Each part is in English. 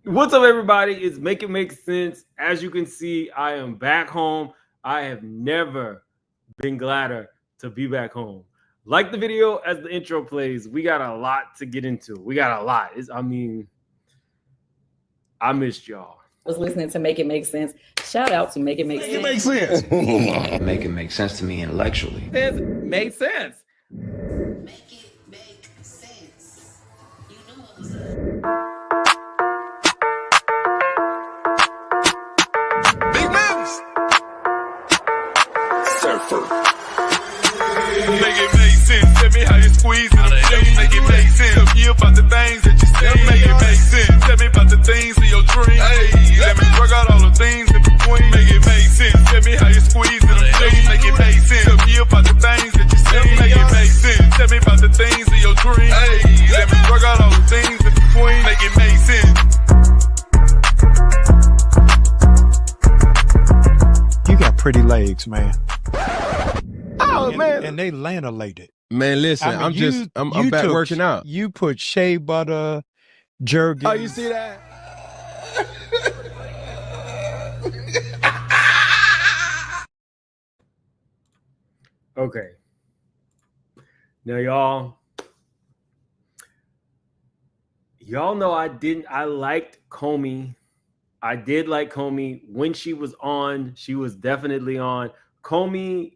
What's up, everybody? It's Make It Make Sense. As you can see, I am back home. I have never been gladder to be back home. Like the video as the intro plays, we got a lot to get into. We got a lot. I missed y'all. Was listening to Make It Make Sense. Shout out to Make It Make Sense. It makes sense. Make it make sense to me intellectually. It makes sense. Make it make sense. You know what was up. Big moves. Surfer. Make it make sense. Tell me how you squeeze it. Make it make sense. Tell me about the things that you say. Make it make sense. Tell me about the things of your dreams. Hey, let me work out all the things in between. Make it make sense. Tell me how you squeeze it. Make it make sense. Tell me about the things that you say. Make it make sense. Tell me about the things of your dreams. Hey, let me work out all the things in between. Make it make sense. You got pretty legs, man. Oh, man. And they lanolated. Man, listen, I mean, I'm back working out. You put shea butter, jerky. Oh, you see that? Okay. Now, y'all know I liked Comey. I did like Comey when she was on. She was definitely on. Comey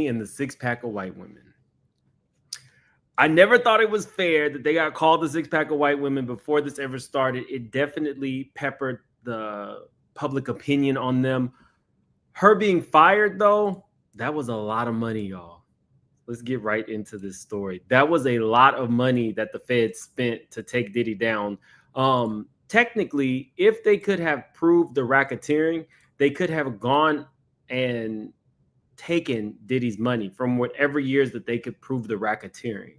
and the six-pack of white women. I never thought it was fair that they got called the six-pack of white women before this ever started. It definitely peppered the public opinion on them. Her being fired, though, that was a lot of money, y'all. Let's get right into this story. That was a lot of money that the Fed spent to take Diddy down. Technically, if they could have proved the racketeering, they could have gone and taken Diddy's money from whatever years that they could prove the racketeering.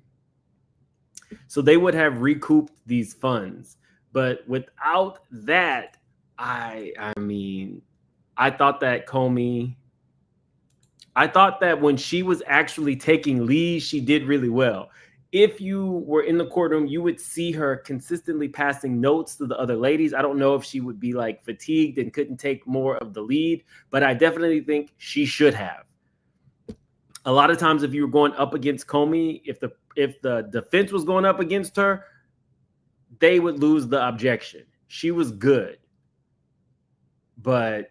So they would have recouped these funds. But without that, I thought that when she was actually taking leads, she did really well. If you were in the courtroom, you would see her consistently passing notes to the other ladies. I don't know if she would be like fatigued and couldn't take more of the lead, but I definitely think she should have. A lot of times if you were going up against Comey, if the defense was going up against her, they would lose the objection. She was good. But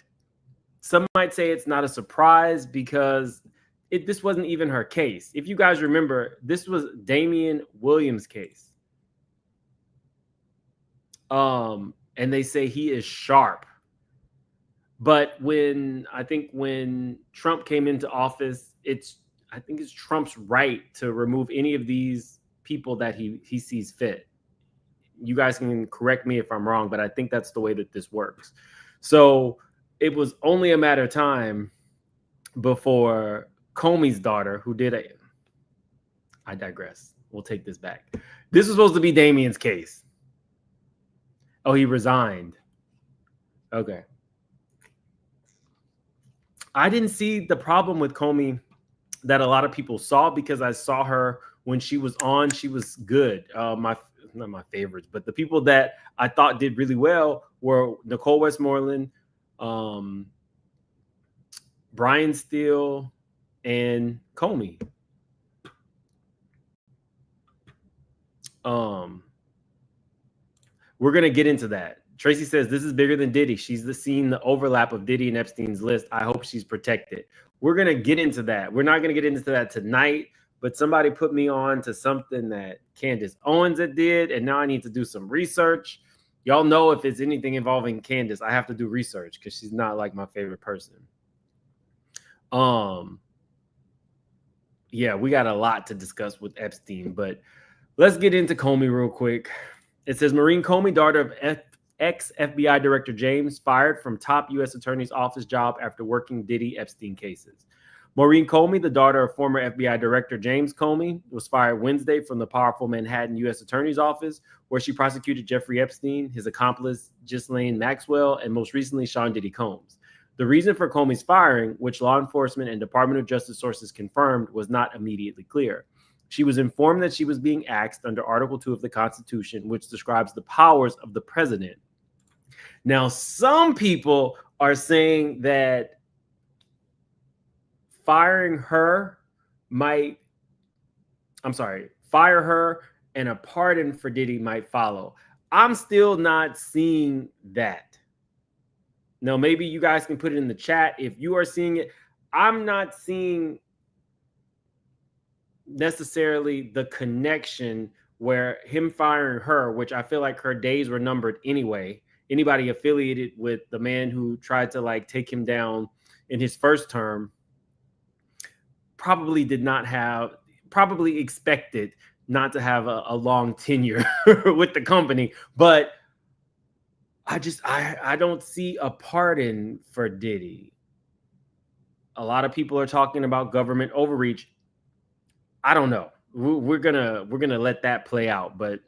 some might say it's not a surprise because this wasn't even her case. If you guys remember, this was Damian Williams' case. And they say he is sharp. But when Trump came into office, I think it's Trump's right to remove any of these people that he sees fit. You guys can correct me if I'm wrong, but I think that's the way that this works. So it was only a matter of time before Comey's daughter, I digress. We'll take this back. This was supposed to be Damian's case. Oh, he resigned. Okay. I didn't see the problem with Comey that a lot of people saw because I saw her when she was on. She was good. Not my favorites, but the people that I thought did really well were Nicole Westmoreland, Brian Steele, and Comey. We're going to get into that. Tracy says, this is bigger than Diddy. She's seen the overlap of Diddy and Epstein's list. I hope she's protected. We're going to get into that. We're not going to get into that tonight, but somebody put me on to something that Candace Owens did, and now I need to do some research. Y'all know if it's anything involving Candace, I have to do research because she's not like my favorite person. Yeah, we got a lot to discuss with Epstein, but let's get into Comey real quick. It says Maureen Comey, daughter of ex-FBI Director James, fired from top U.S. Attorney's Office job after working Diddy Epstein cases. Maureen Comey, the daughter of former FBI Director James Comey, was fired Wednesday from the powerful Manhattan U.S. Attorney's Office, where she prosecuted Jeffrey Epstein, his accomplice Ghislaine Maxwell, and most recently Sean Diddy Combs. The reason for Comey's firing, which law enforcement and Department of Justice sources confirmed, was not immediately clear. She was informed that she was being axed under Article 2 of the Constitution, which describes the powers of the president. Now, some people are saying that fire her and a pardon for Diddy might follow. I'm still not seeing that. Now, maybe you guys can put it in the chat if you are seeing it. I'm not seeing necessarily the connection where him firing her, which I feel like her days were numbered anyway. Anybody affiliated with the man who tried to like take him down in his first term probably expected not to have a long tenure with the company. But I don't see a pardon for Diddy. A lot of people are talking about government overreach. I don't know. We're gonna let that play out. But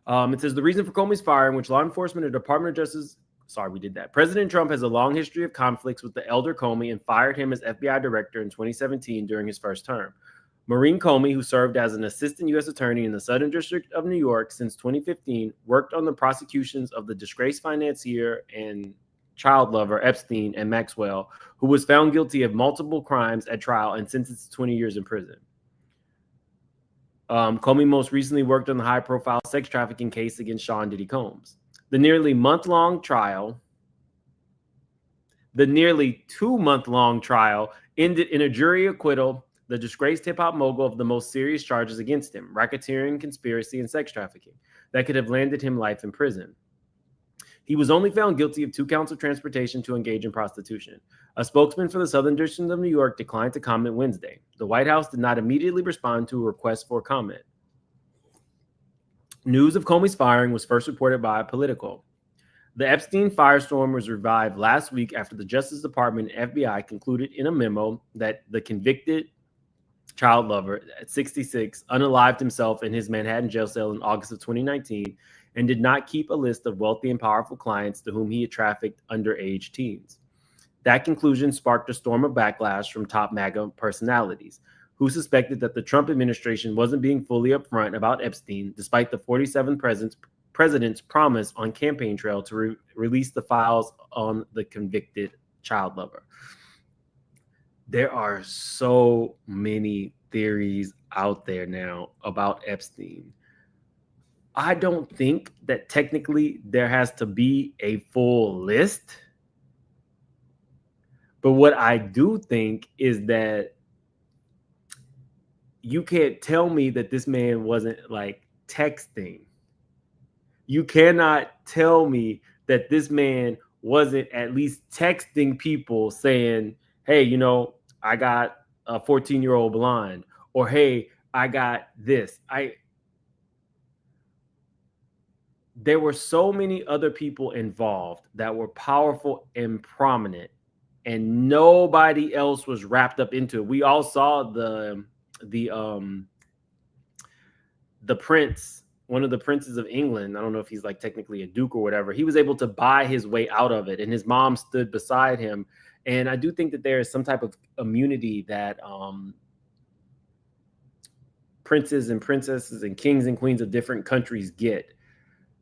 it says the reason for Comey's firing, which law enforcement and Department of Justice. Sorry, we did that. President Trump has a long history of conflicts with the elder Comey and fired him as FBI director in 2017 during his first term. Maureen Comey, who served as an assistant U.S. attorney in the Southern District of New York since 2015, worked on the prosecutions of the disgraced financier and child lover Epstein and Maxwell, who was found guilty of multiple crimes at trial and sentenced to 20 years in prison. Comey most recently worked on the high-profile sex trafficking case against Sean Diddy Combs. The nearly 2-month-long trial ended in a jury acquittal. The disgraced hip-hop mogul of the most serious charges against him, racketeering, conspiracy, and sex trafficking, that could have landed him life in prison. He was only found guilty of 2 counts of transportation to engage in prostitution. A spokesman for the Southern District of New York declined to comment Wednesday. The White House did not immediately respond to a request for comment. News of Comey's firing was first reported by Politico. The Epstein firestorm was revived last week after the Justice Department and FBI concluded in a memo that the convicted child lover at 66 unalived himself in his Manhattan jail cell in August of 2019 and did not keep a list of wealthy and powerful clients to whom he had trafficked underage teens. That conclusion sparked a storm of backlash from top MAGA personalities who suspected that the Trump administration wasn't being fully upfront about Epstein, despite the 47th president's promise on campaign trail to release the files on the convicted child lover. There are so many theories out there now about Epstein. I don't think that technically there has to be a full list. But what I do think is that you can't tell me that this man wasn't like texting. You cannot tell me that this man wasn't at least texting people saying, hey, you know, I got a 14-year-old blonde, or hey, I got this. There were so many other people involved that were powerful and prominent, and nobody else was wrapped up into it. We all saw the prince, one of the princes of England. I don't know if he's like technically a duke or whatever. He was able to buy his way out of it, and his mom stood beside him. And I do think that there is some type of immunity that princes and princesses and kings and queens of different countries get.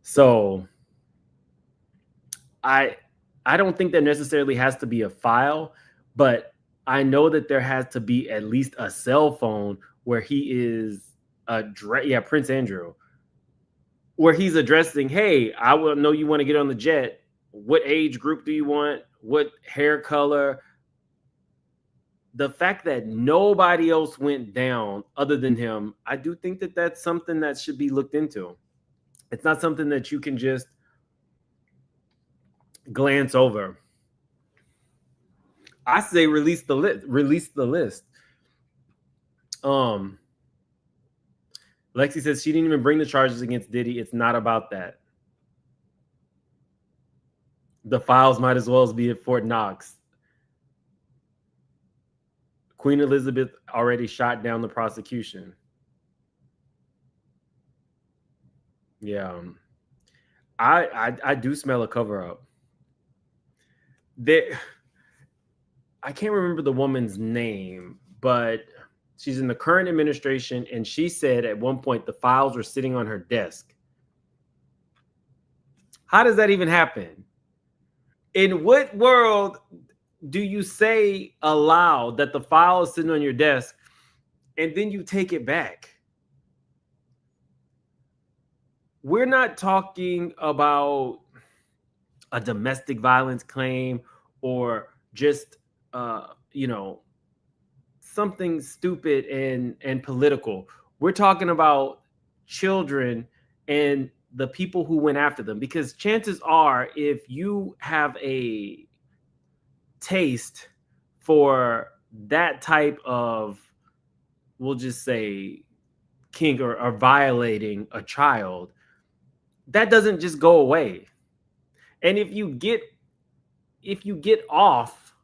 So I don't think there necessarily has to be a file, but I know that there has to be at least a cell phone where he is Prince Andrew, where he's addressing, hey, I will know you want to get on the jet. What age group do you want? What hair color? The fact that nobody else went down other than him, I do think that that's something that should be looked into. It's not something that you can just glance over. I say release the list. Release the list. Lexi says she didn't even bring the charges against Diddy. It's not about that. The files might as well be at Fort Knox. Queen Elizabeth already shot down the prosecution. Yeah. I do smell a cover-up. I can't remember the woman's name, but She's in the current administration, and she said at one point the files were sitting on her desk. How does that even happen? In what world do you say aloud that the file is sitting on your desk and then you take it back? We're not talking about a domestic violence claim or just, something stupid and political. We're talking about children and the people who went after them, because chances are, if you have a taste for that type of, we'll just say, kink or violating a child, that doesn't just go away. And if you get off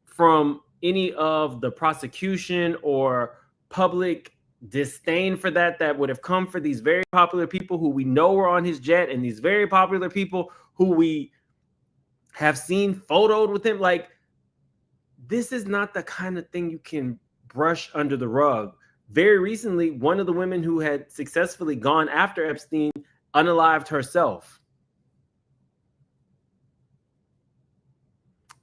from any of the prosecution or public disdain for that would have come for these very popular people who we know were on his jet, and these very popular people who we have seen photoed with him, like, this is not the kind of thing you can brush under the rug. Very recently, one of the women who had successfully gone after Epstein unalived herself.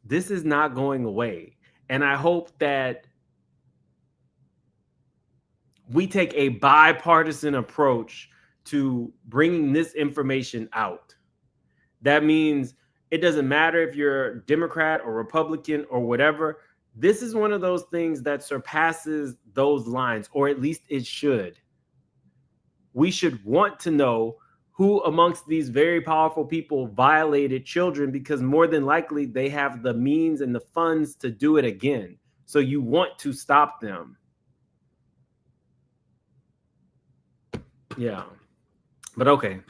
This is not going away. And I hope that we take a bipartisan approach to bringing this information out. That means it doesn't matter if you're Democrat or Republican or whatever. This is one of those things that surpasses those lines, or at least it should. We should want to know who amongst these very powerful people violated children, because more than likely they have the means and the funds to do it again. So you want to stop them. Yeah. But okay.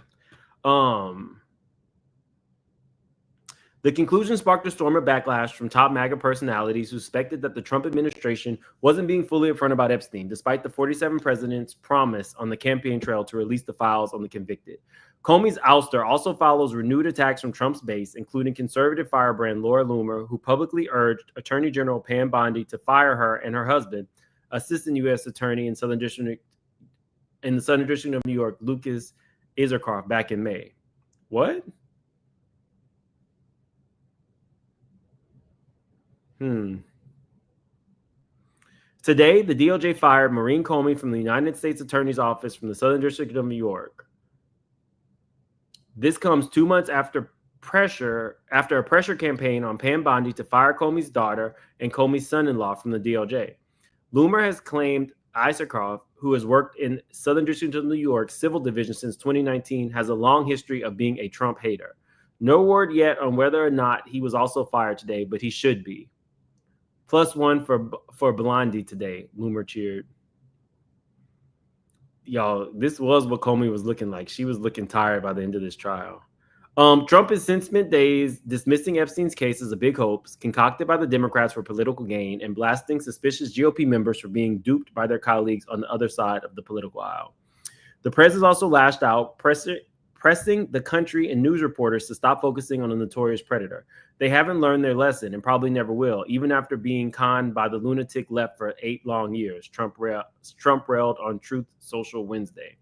The conclusion sparked a storm of backlash from top MAGA personalities who suspected that the Trump administration wasn't being fully upfront about Epstein, despite the 47 president's promise on the campaign trail to release the files on the convicted. Comey's ouster also follows renewed attacks from Trump's base, including conservative firebrand Laura Loomer, who publicly urged Attorney General Pam Bondi to fire her and her husband, Assistant U.S. Attorney in the Southern District of New York, Lucas Iserkoff, back in May. What? Today, the DOJ fired Maureen Comey from the United States Attorney's Office from the Southern District of New York. This comes 2 months after a pressure campaign on Pam Bondi to fire Comey's daughter and Comey's son-in-law from the DOJ. Loomer has claimed Iserkoff, who has worked in Southern District of New York Civil Division since 2019, has a long history of being a Trump hater. No word yet on whether or not he was also fired today, but he should be. +1 for Blondie today, Loomer cheered. Y'all, this was what Comey was looking like. She was looking tired by the end of this trial. Trump has since spent days dismissing Epstein's case as a big hoax concocted by the Democrats for political gain and blasting suspicious GOP members for being duped by their colleagues on the other side of the political aisle. The press has also lashed out, pressing the country and news reporters to stop focusing on the notorious predator. They haven't learned their lesson and probably never will, even after being conned by the lunatic left for 8 long years, Trump railed on Truth Social Wednesday.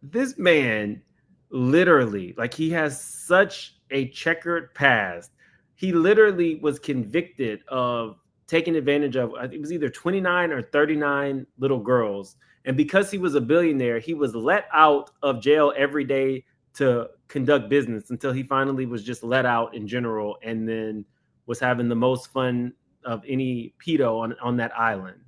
This man literally, like, he has such a checkered past. He literally was convicted of taking advantage of, I think it was either 29 or 39 little girls. And because he was a billionaire, he was let out of jail every day to conduct business until he finally was just let out in general, and then was having the most fun of any pedo on that island.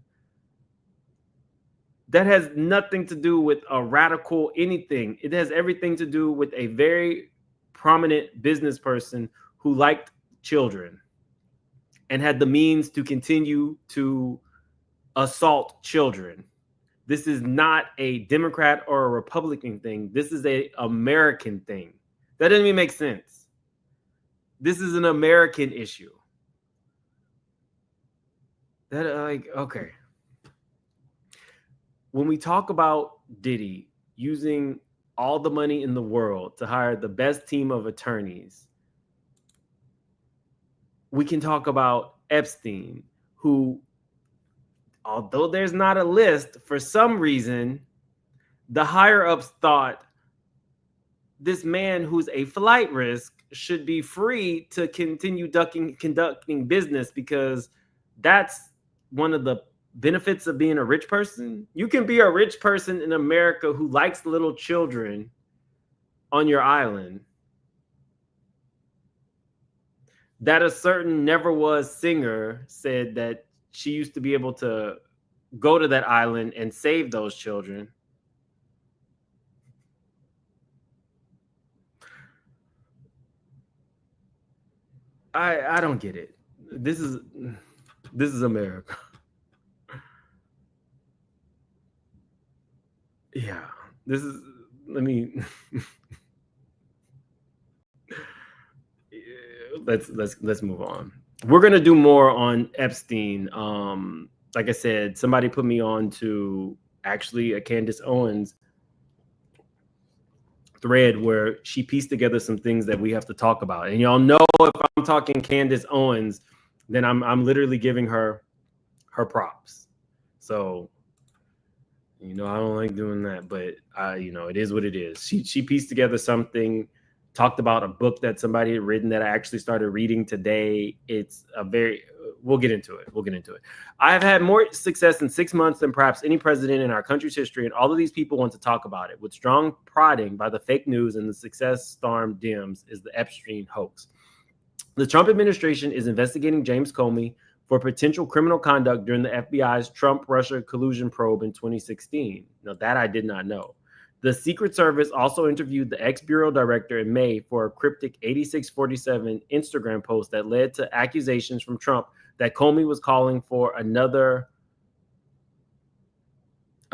That has nothing to do with a radical anything. It has everything to do with a very prominent business person who liked children and had the means to continue to assault children. This is not a Democrat or a Republican thing. This is an American thing. That doesn't even make sense. This is an American issue. Okay. When we talk about Diddy using all the money in the world to hire the best team of attorneys, we can talk about Epstein, who, although there's not a list, for some reason, the higher ups thought this man who's a flight risk should be free to continue conducting business, because that's one of the benefits of being a rich person. You can be a rich person in America who likes little children on your island. That a certain Never Was singer said that she used to be able to go to that island and save those children. I don't get it. This is America. Yeah, this is, let me let's move on. We're gonna do more on Epstein. Like I said, somebody put me on to actually a Candace Owens thread where she pieced together some things that we have to talk about. And y'all know, if I'm talking Candace Owens, then I'm literally giving her props. So, you know, I don't like doing that, but it is what it is. She pieced together something, talked about a book that somebody had written that I actually started reading today. It's we'll get into it. I have had more success in 6 months than perhaps any president in our country's history, and all of these people want to talk about it. With strong prodding by the fake news and the success-starved Dems is the Epstein hoax. The Trump administration is investigating James Comey for potential criminal conduct during the FBI's Trump-Russia collusion probe in 2016. Now, that I did not know. The Secret Service also interviewed the ex-bureau director in May for a cryptic 8647 Instagram post that led to accusations from Trump that Comey was calling for another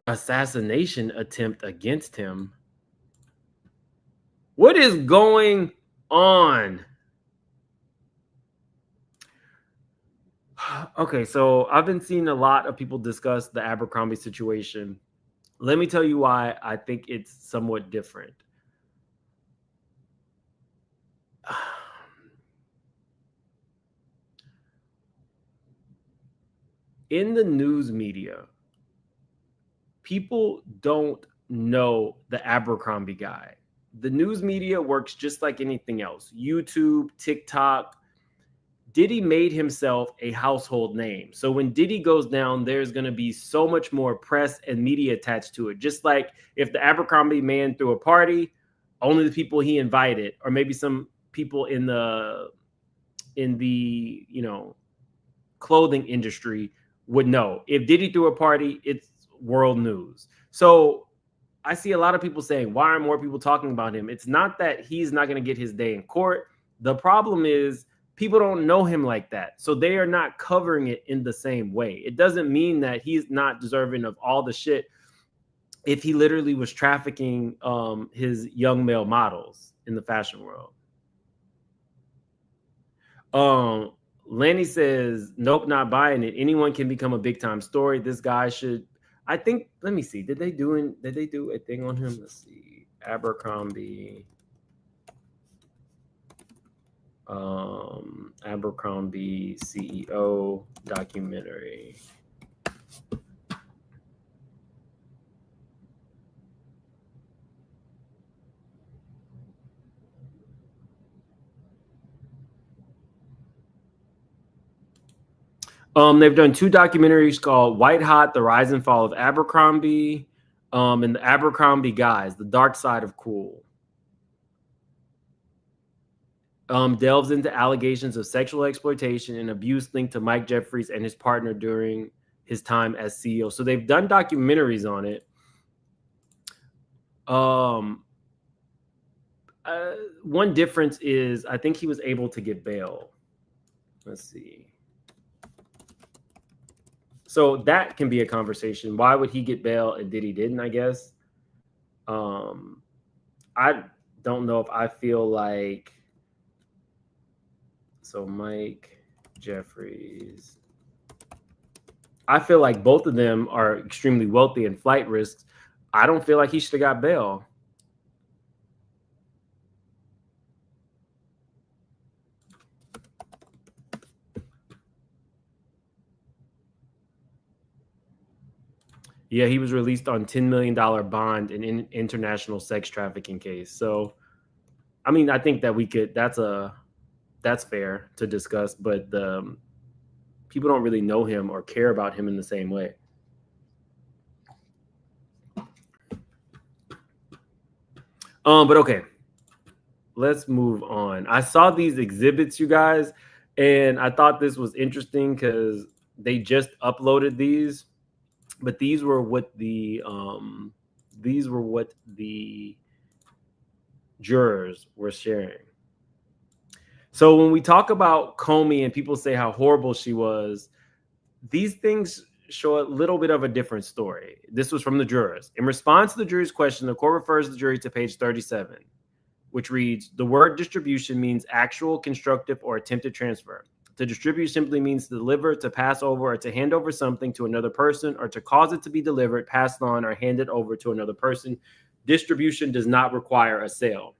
assassination attempt against him. What is going on? Okay, so I've been seeing a lot of people discuss the Abercrombie situation. Let me tell you why I think it's somewhat different. In the news media, people don't know the Abercrombie guy. The news media works just like anything else. YouTube, TikTok. Diddy made himself a household name. So when Diddy goes down, there's going to be so much more press and media attached to it. Just like if the Abercrombie man threw a party, only the people he invited, or maybe some people in the clothing industry would know. If Diddy threw a party, it's world news. So I see a lot of people saying, why aren't more people talking about him? It's not that he's not going to get his day in court. The problem is people don't know him like that. So they are not covering it in the same way. It doesn't mean that he's not deserving of all the shit if he literally was trafficking his young male models in the fashion world. Lanny says, nope, not buying it. Anyone can become a big time story. This guy should, I think, let me see. Did they do a thing on him? Let's see. Abercrombie CEO documentary. They've done 2 documentaries called White Hot, The Rise and Fall of Abercrombie, and The Abercrombie Guys, The Dark Side of Cool. Delves into allegations of sexual exploitation and abuse linked to Mike Jeffries and his partner during his time as CEO. So they've done documentaries on it. One difference is I think he was able to get bail. Let's see. So that can be a conversation. Why would he get bail and Diddy didn't, I guess? I don't know if I feel like... So Mike Jeffries. I feel like both of them are extremely wealthy and flight risks. I don't feel like he should have got bail. Yeah, he was released on $10 million bond in an international sex trafficking case. So, I mean, I think that we could. That's fair to discuss, but people don't really know him or care about him in the same way. But okay, let's move on. I saw these exhibits, you guys, and I thought this was interesting because they just uploaded these, but these were what the jurors were sharing. So when we talk about Comey and people say how horrible she was, these things show a little bit of a different story. This was from the jurors. In response to the jury's question, the court refers the jury to page 37, which reads, the word distribution means actual, constructive, or attempted transfer. To distribute simply means to deliver, to pass over, or to hand over something to another person, or to cause it to be delivered, passed on, or handed over to another person. Distribution does not require a sale.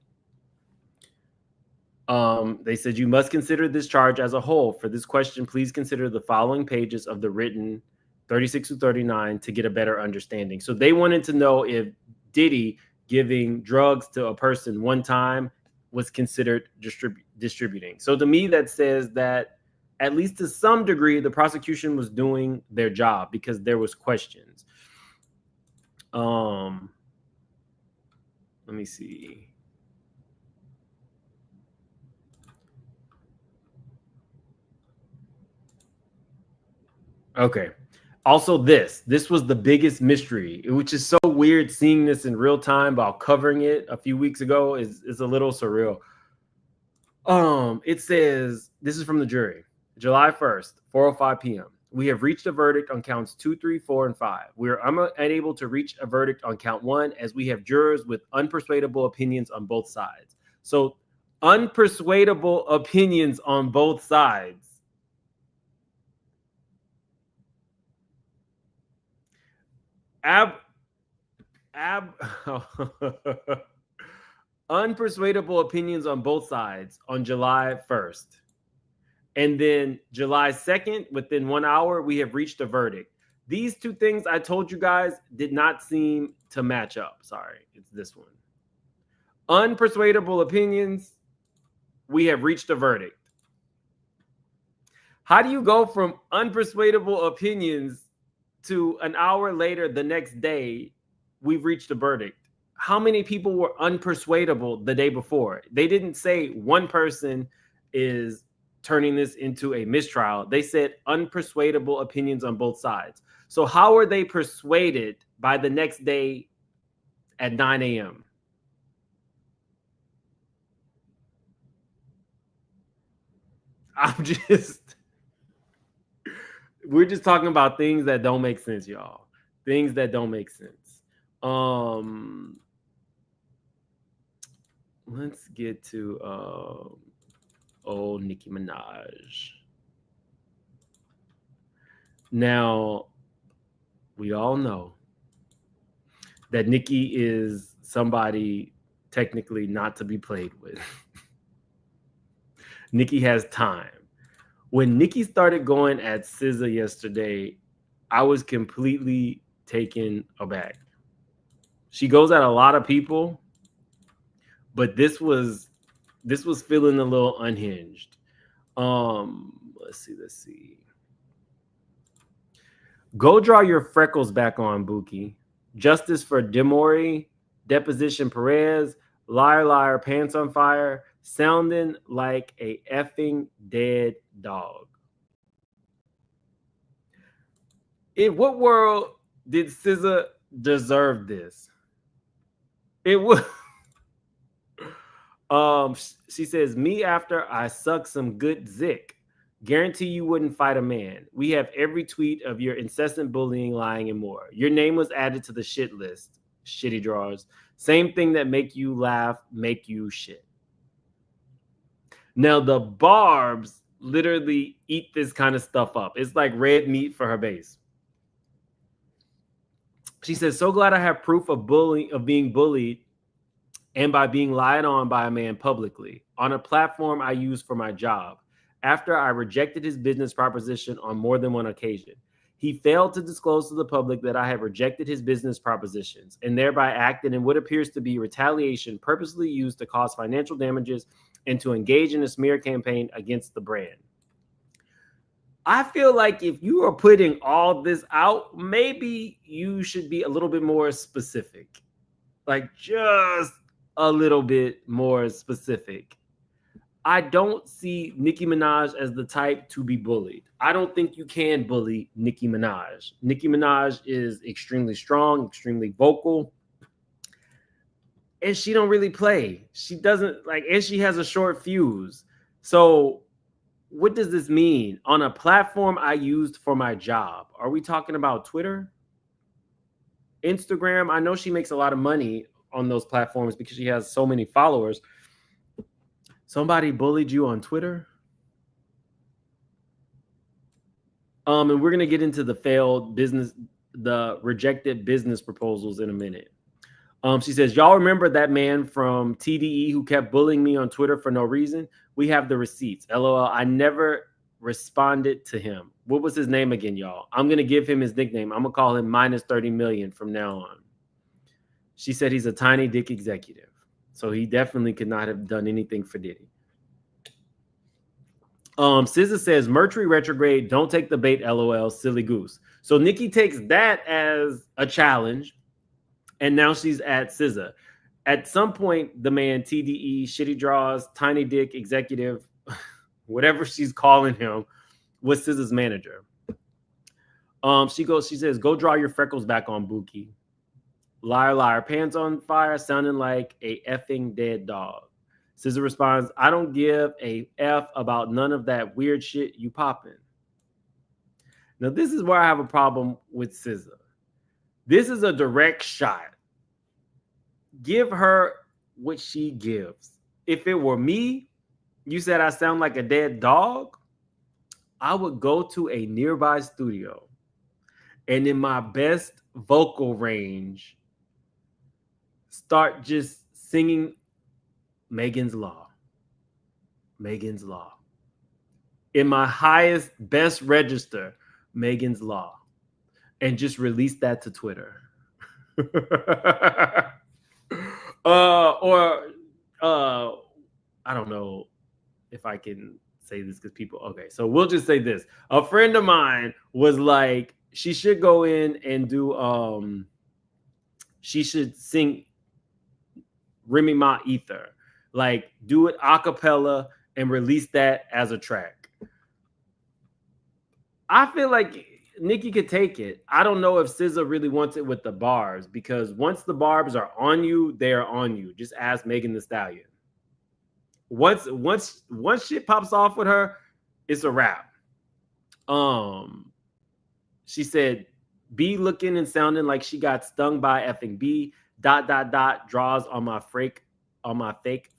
They said, you must consider this charge as a whole. For this question, please consider the following pages of the written 36 to 39 to get a better understanding. So they wanted to know if Diddy giving drugs to a person one time was considered distributing. So to me, that says that at least to some degree, the prosecution was doing their job because there was questions. Let me see. Okay. Also, this was the biggest mystery, which is so weird seeing this in real time while covering it a few weeks ago is a little surreal. It says, this is from the jury, July 1st, 4:05 p.m. We have reached a verdict on counts 2, 3, 4, and 5. We are unable to reach a verdict on count 1 as we have jurors with unpersuadable opinions on both sides. So, unpersuadable opinions on both sides. Unpersuadable opinions on both sides on July 1st. And then July 2nd, within 1 hour, we have reached a verdict. These two things I told you guys did not seem to match up. Sorry, it's this one. Unpersuadable opinions, we have reached a verdict. How do you go from unpersuadable opinions to an hour later, the next day, we've reached a verdict? How many people were unpersuadable the day before? They didn't say one person is turning this into a mistrial. They said unpersuadable opinions on both sides. So how are they persuaded by the next day at 9 a.m.? We're just talking about things that don't make sense, y'all. Things that don't make sense. Let's get to old Nicki Minaj. Now, we all know that Nicki is somebody technically not to be played with. Nicki has time. When Nicki started going at SZA yesterday, I was completely taken aback. She goes at a lot of people, but this was feeling a little unhinged. Let's see. Go draw your freckles back on, Buki. Justice for Demori, Deposition Perez, Liar Liar Pants on Fire, sounding like a effing dead dog. In what world did SZA deserve this? It was. She says, me after I suck some good zick. Guarantee you wouldn't fight a man. We have every tweet of your incessant bullying, lying, and more. Your name was added to the shit list. Shitty drawers. Same thing that make you laugh, make you shit. Now, the Barbs literally eat this kind of stuff up. It's like red meat for her base. She says, so glad I have proof of being bullied and by being lied on by a man publicly on a platform I use for my job after I rejected his business proposition on more than one occasion. He failed to disclose to the public that I have rejected his business propositions and thereby acted in what appears to be retaliation purposely used to cause financial damages and to engage in a smear campaign against the brand. I feel like if you are putting all this out, maybe you should be a little bit more specific. Like just a little bit more specific. I don't see Nicki Minaj as the type to be bullied. I don't think you can bully Nicki Minaj. Nicki Minaj is extremely strong, extremely vocal, and she don't really play. She doesn't like, and she has a short fuse. So what does this mean? On a platform I used for my job, are we talking about Twitter? Instagram? I know she makes a lot of money on those platforms because she has so many followers. Somebody bullied you on Twitter? And we're going to get into the failed business, the rejected business proposals in a minute. She says, y'all remember that man from TDE who kept bullying me on Twitter for no reason? We have the receipts. LOL. I never responded to him. What was his name again, y'all? I'm going to give him his nickname. I'm going to call him minus 30 million from now on. She said he's a tiny dick executive. So he definitely could not have done anything for Diddy. SZA says, Mercury retrograde, don't take the bait, LOL, silly goose. So Nicki takes that as a challenge, and now she's at SZA. At some point, the man, TDE, Shitty Draws, Tiny Dick Executive, whatever she's calling him, was SZA's manager. She says, go draw your freckles back on, Buki. Liar, liar, pants on fire, sounding like a effing dead dog. SZA responds, I don't give a F about none of that weird shit you popping. Now, this is where I have a problem with SZA. This is a direct shot. Give her what she gives. If it were me, you said I sound like a dead dog, I would go to a nearby studio and in my best vocal range, start just singing Megan's Law. Megan's Law. In my highest, best register, Megan's Law. And just release that to Twitter. I don't know if I can say this because people, okay, so we'll just say this. A friend of mine was like, she should go in and do, she should sing Remy Ma Ether. Like, do it a cappella and release that as a track. I feel like Nicki could take it. I don't know if SZA really wants it with the barbs, because once the barbs are on you, they are on you. Just ask Megan Thee Stallion. Once shit pops off with her, it's a wrap. She said, B looking and sounding like she got stung by effing B. ... draws on my fake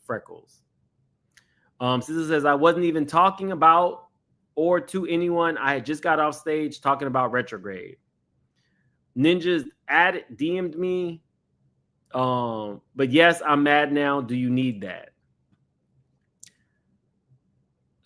freckles. SZA says, I wasn't even talking about or to anyone. I had just got off stage talking about retrograde. Ninjas DM'd me. But yes, I'm mad now. Do you need that?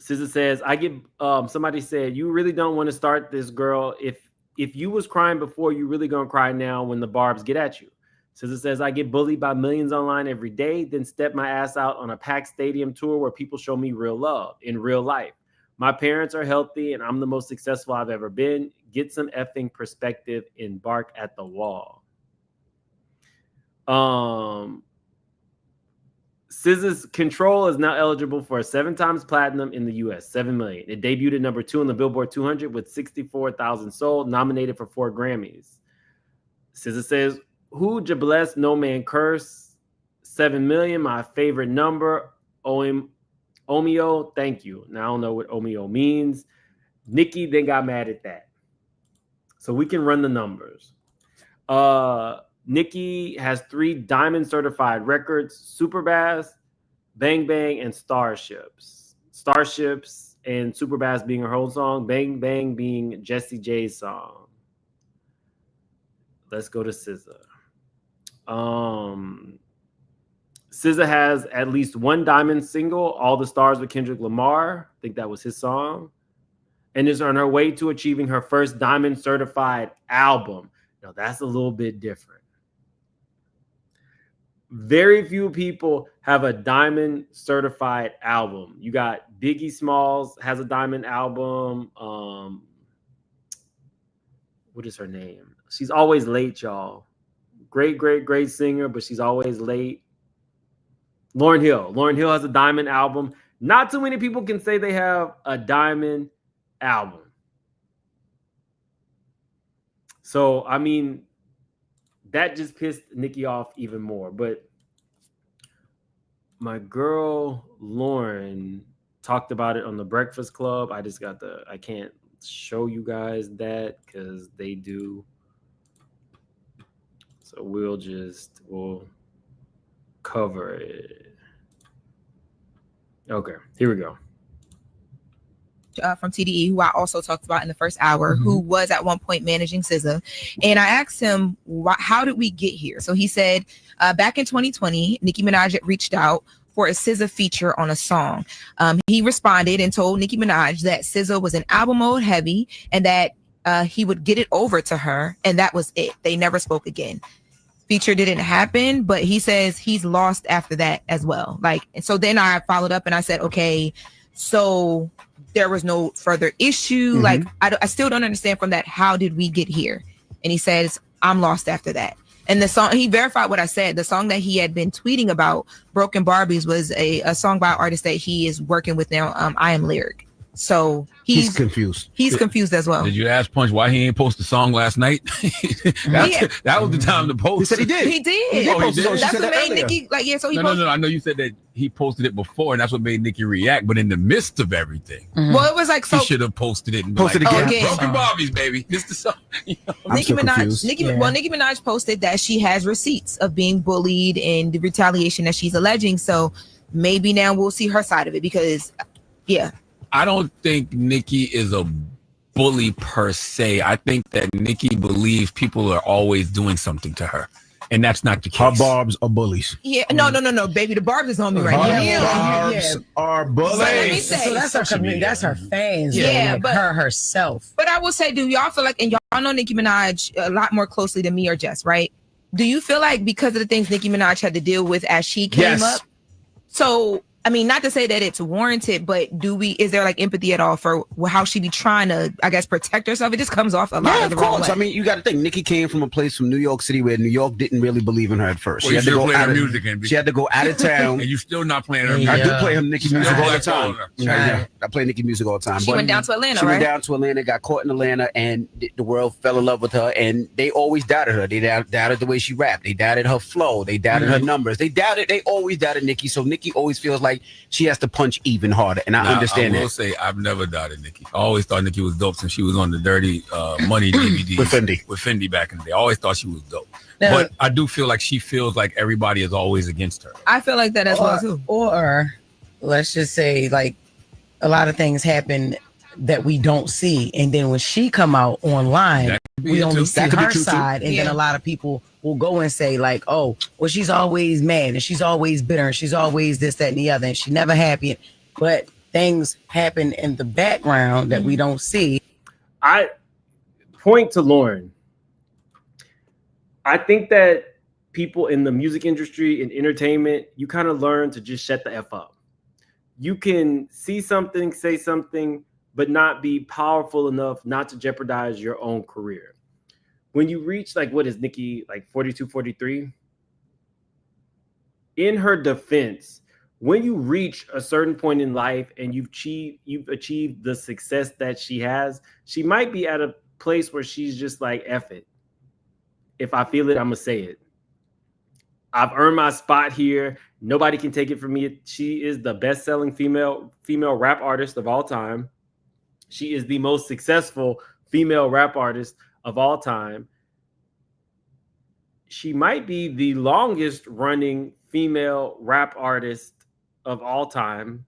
SZA says, I get somebody said, you really don't want to start this, girl. If you was crying before, you really gonna cry now when the barbs get at you. SZA says, I get bullied by millions online every day, then step my ass out on a packed stadium tour where people show me real love in real life. My parents are healthy and I'm the most successful I've ever been. Get some effing perspective and bark at the wall. SZA's Control is now eligible for a 7 times platinum in the US, 7 million. It debuted at number 2 on the Billboard 200 with 64,000 sold, nominated for 4 Grammys. SZA says, who ja bless, no man curse. 7 million, my favorite number. Omeo, thank you. Now I don't know what Omeo means. Nicki then got mad at that. So we can run the numbers. Nicki has 3 diamond certified records: Superbass, Bang Bang, and Starships. Starships and Superbass being her whole song, Bang Bang being Jessie J's song. Let's go to SZA. SZA has at least 1 diamond single, All the Stars with Kendrick Lamar. I think that was his song. and is on her way to achieving her first diamond certified album. Now, that's a little bit different. Very few people have a diamond certified album. You got Biggie Smalls has a diamond album. What is her name? She's always late, y'all. Great singer, but she's always late. Lauryn Hill has a diamond album. Not too many people can say they have a diamond album. So, I mean, that just pissed Nicki off even more. But my girl Lauren talked about it on the Breakfast Club. I can't show you guys that because they do. So we'll cover it. Okay, here we go. From TDE, who I also talked about in the first hour, who was at one point managing SZA. And I asked him, how did we get here? So he said, back in 2020, Nicki Minaj had reached out for a SZA feature on a song. He responded and told Nicki Minaj that SZA was in album mode heavy and that he would get it over to her. And that was it. They never spoke again. Feature didn't happen, but he says he's lost after that as well. And so then I followed up and I said, okay, so there was no further issue. I still don't understand from that. How did we get here? And he says, I'm lost after that. And the song, he verified what I said. The song that he had been tweeting about, Broken Barbies, was a song by an artist that he is working with now, I Am Lyric. So he's confused. He's confused as well. Did you ask Punch why he ain't post the song last night? That was the time to post. He said he did. He did. That's what made Nicki So he no. I know you said that he posted it before, and that's what made Nicki react. But in the midst of everything, well, it was he should have posted it and posted again. Broken Barbies, baby. This the song. Nicki Minaj posted that she has receipts of being bullied and the retaliation that she's alleging. So maybe now we'll see her side of it because, I don't think Nicki is a bully per se. I think that Nicki believes people are always doing something to her, and that's not the case. Her barbs are bullies. Yeah, no, baby, the barbs is on me right now. Barbs are bullies. So that's her community. That's her fans. But her herself. But I will say, do y'all feel like, and y'all know Nicki Minaj a lot more closely than me or Jess, right? Do you feel like because of the things Nicki Minaj had to deal with as she came up? So, I mean, not to say that it's warranted, but is there like empathy at all for how she be trying to, I guess, protect herself? It just comes off a lot of the wrong way. I mean, you got to think, Nicki came from a place from New York City where New York didn't really believe in her at first. She had to go out of music, she had to go out of town. And you still not playing her music. I do play Nicki music all the time. I play Nicki music all the time. She went down to Atlanta, She went down to Atlanta, got caught in Atlanta, and the world fell in love with her. And they always doubted her. They doubted the way she rapped. They doubted her flow. They doubted her numbers. They always doubted Nicki. So Nicki always feels like she has to punch even harder, and I understand that. I will say I've never doubted Nicki. I always thought Nicki was dope since she was on the Dirty Money DVD with Fendi back in the day. I always thought she was dope. But I do feel like she feels like everybody is always against her. I feel like that as well too. Or let's just say like a lot of things happen that we don't see, and then when she come out online, we only see her side, and then a lot of people will go and say like, oh, well, she's always mad and she's always bitter and she's always this, that, and the other, and she's never happy. But things happen in the background that we don't see. I point to Lauren. I think that people in the music industry and entertainment, you kind of learn to just shut the F up. You can see something, say something, but not be powerful enough not to jeopardize your own career. When you reach, like, what is Nicki, like 42, 43? In her defense, when you reach a certain point in life and you've achieved the success that she has, she might be at a place where she's just like, F it. If I feel it, I'm going to say it. I've earned my spot here. Nobody can take it from me. She is the best-selling female rap artist of all time. She is the most successful female rap artist of all time. She might be the longest running female rap artist of all time.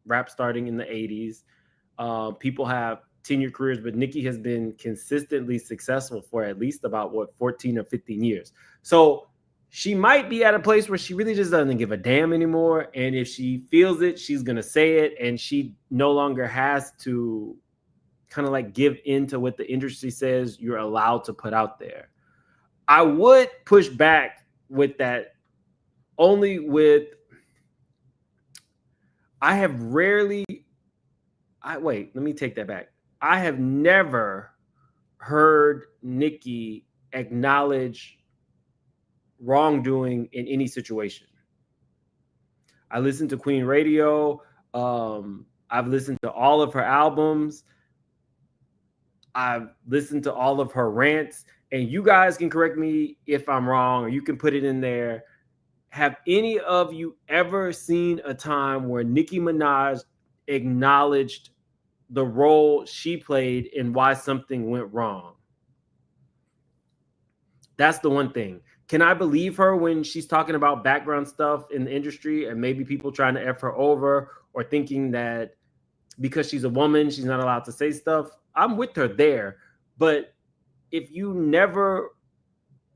Rap starting in the 80s. People have 10-year careers, but Nicki has been consistently successful for at least about 14 or 15 years. So she might be at a place where she really just doesn't give a damn anymore. And if she feels it, she's going to say it. And she no longer has to kind of like give in to what the industry says you're allowed to put out there. I would push back with that only with, I have rarely, let me take that back. I have never heard Nicki acknowledge wrongdoing in any situation. I listened to Queen Radio. I've listened to all of her albums. I've listened to all of her rants. And you guys can correct me if I'm wrong, or you can put it in there. Have any of you ever seen a time where Nicki Minaj acknowledged the role she played in why something went wrong? That's the one thing. Can I believe her when she's talking about background stuff in the industry and maybe people trying to F her over or thinking that because she's a woman, she's not allowed to say stuff? I'm with her there. But if you never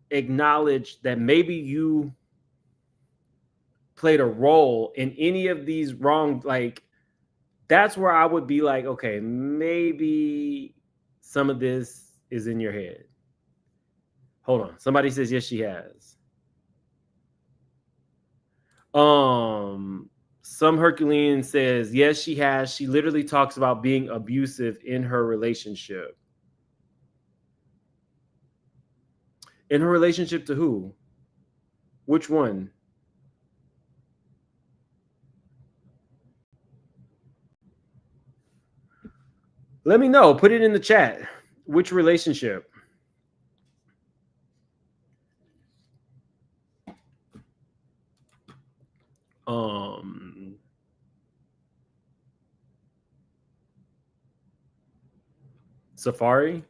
acknowledge that maybe you played a role in any of these wrong, like, that's where I would be like, okay, maybe some of this is in your head. Hold on. Somebody says, yes, she has. Some Herculean says, yes, she has. She literally talks about being abusive in her relationship. In her relationship to who? Which one? Let me know. Put it in the chat. Which relationship? Safari?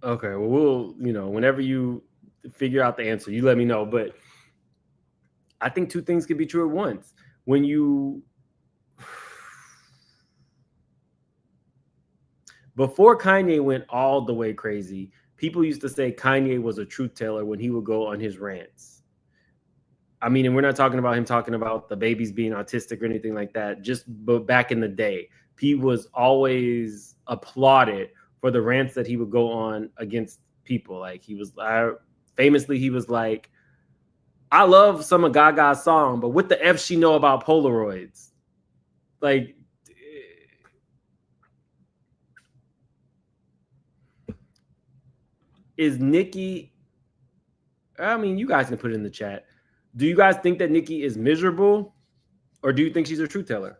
Okay, well, we'll, whenever you figure out the answer, you let me know. But I think two things can be true at once. When you, before Kanye went all the way crazy, people used to say Kanye was a truth teller when he would go on his rants. I mean, and we're not talking about him talking about the babies being autistic or anything like that. Just back in the day, he was always applauded for the rants that he would go on against people. Like famously, he was like, I love some of Gaga's song, but what the F she know about Polaroids? Like, is Nicki, I mean, you guys can put it in the chat. Do you guys think that Nicki is miserable, or do you think she's a truth teller?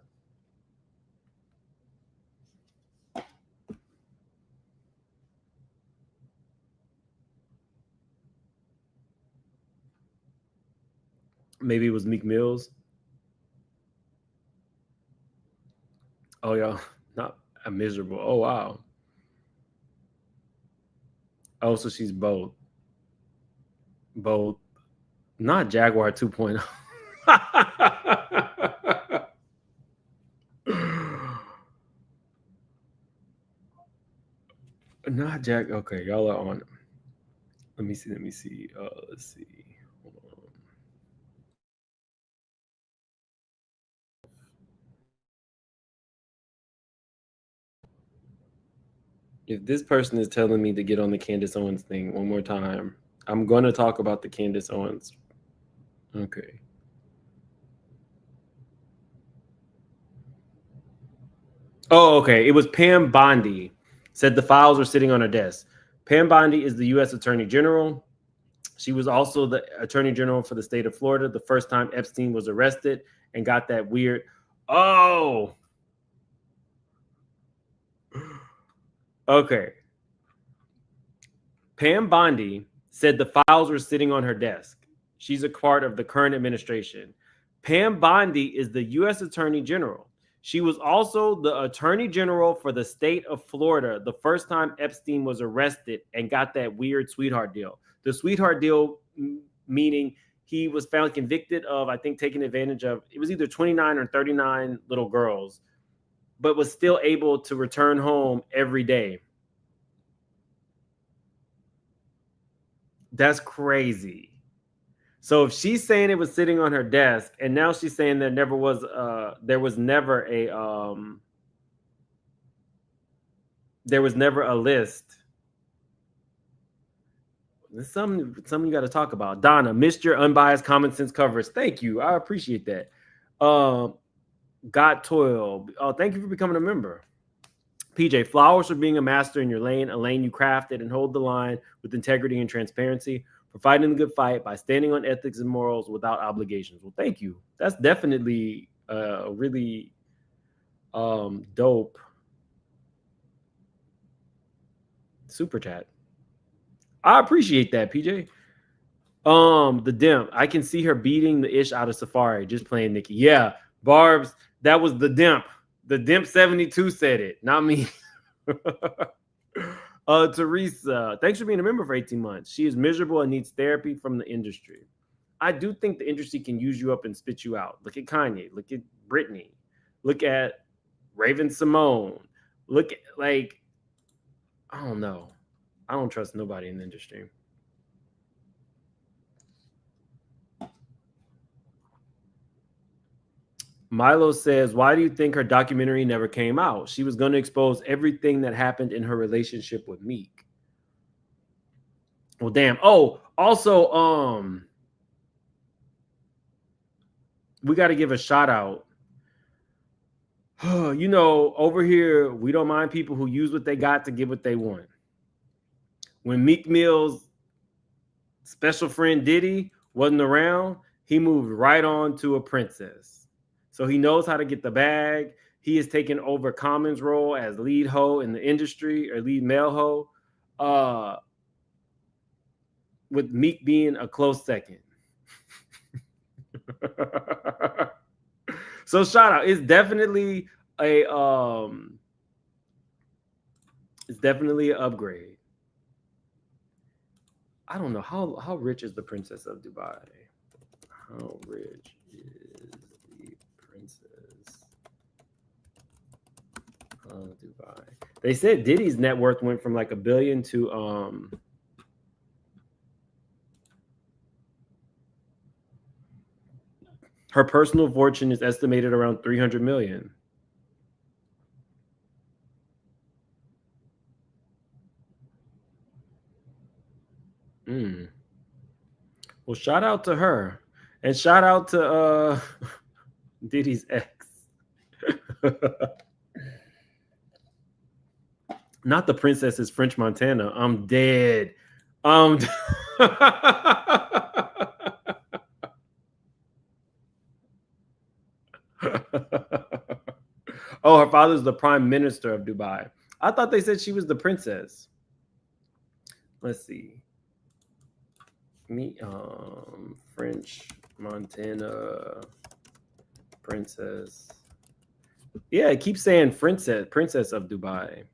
Maybe it was Meek Mills. Oh, yeah, not a miserable. Oh, wow. Oh, so she's both. Both. Not Jaguar 2.0. Not Jack. Okay, y'all are on it. Let me see. Let's see. Hold on. If this person is telling me to get on the Candace Owens thing one more time, I'm going to talk about the Candace Owens. Okay. Oh, okay. It was Pam Bondi. Said the files were sitting on her desk. Pam Bondi is the U.S. Attorney General. She was also the Attorney General for the state of Florida the first time Epstein was arrested and got that weird. Oh. Okay. Pam Bondi said the files were sitting on her desk. She's a part of the current administration. Pam Bondi is the U.S. Attorney General. She was also the Attorney General for the state of Florida the first time Epstein was arrested and got that weird sweetheart deal. The sweetheart deal meaning he was found convicted of, I think, taking advantage of, it was either 29 or 39 little girls, but was still able to return home every day. That's crazy. So if she's saying it was sitting on her desk, and now she's saying there was never a list. There's something you got to talk about. Donna, missed your unbiased common sense coverage. Thank you. I appreciate that. Got Toil. Oh, thank you for becoming a member. PJ, flowers for being a master in your lane, a lane you crafted and hold the line with integrity and transparency, for fighting the good fight by standing on ethics and morals without obligations. Well, thank you. That's definitely a really dope super chat. I appreciate that, PJ. The Dimp. I can see her beating the ish out of Safari, just playing Nicki. Yeah, Barbs, that was the Dimp. The Dimp 72 said it, not me. Teresa, thanks for being a member for 18 months. She is miserable and needs therapy from the industry. I do think the industry can use you up and spit you out. Look at Kanye. Look at Britney. Look at Raven Simone. Look at, like, I don't know. I don't trust nobody in the industry. Milo says, why do you think her documentary never came out? She was going to expose everything that happened in her relationship with Meek. Well, damn. Oh, also, we got to give a shout out. You know, over here, we don't mind people who use what they got to get what they want. When Meek Mill's special friend Diddy wasn't around, he moved right on to a princess. So he knows how to get the bag. He has taken over Common's role as lead hoe in the industry, or lead male hoe, with Meek being a close second. So shout out. It's definitely an upgrade. I don't know how rich is the Princess of Dubai. How rich is the Princess of Dubai? They said Diddy's net worth went from like $1 billion to her personal fortune is estimated around $300 million. Well, shout out to her, and shout out to Diddy's ex. Not the princess is French Montana. I'm dead. Oh, her father's the prime minister of Dubai. I thought they said she was the princess. Let's see. French Montana princess. Yeah, it keeps saying princess of Dubai.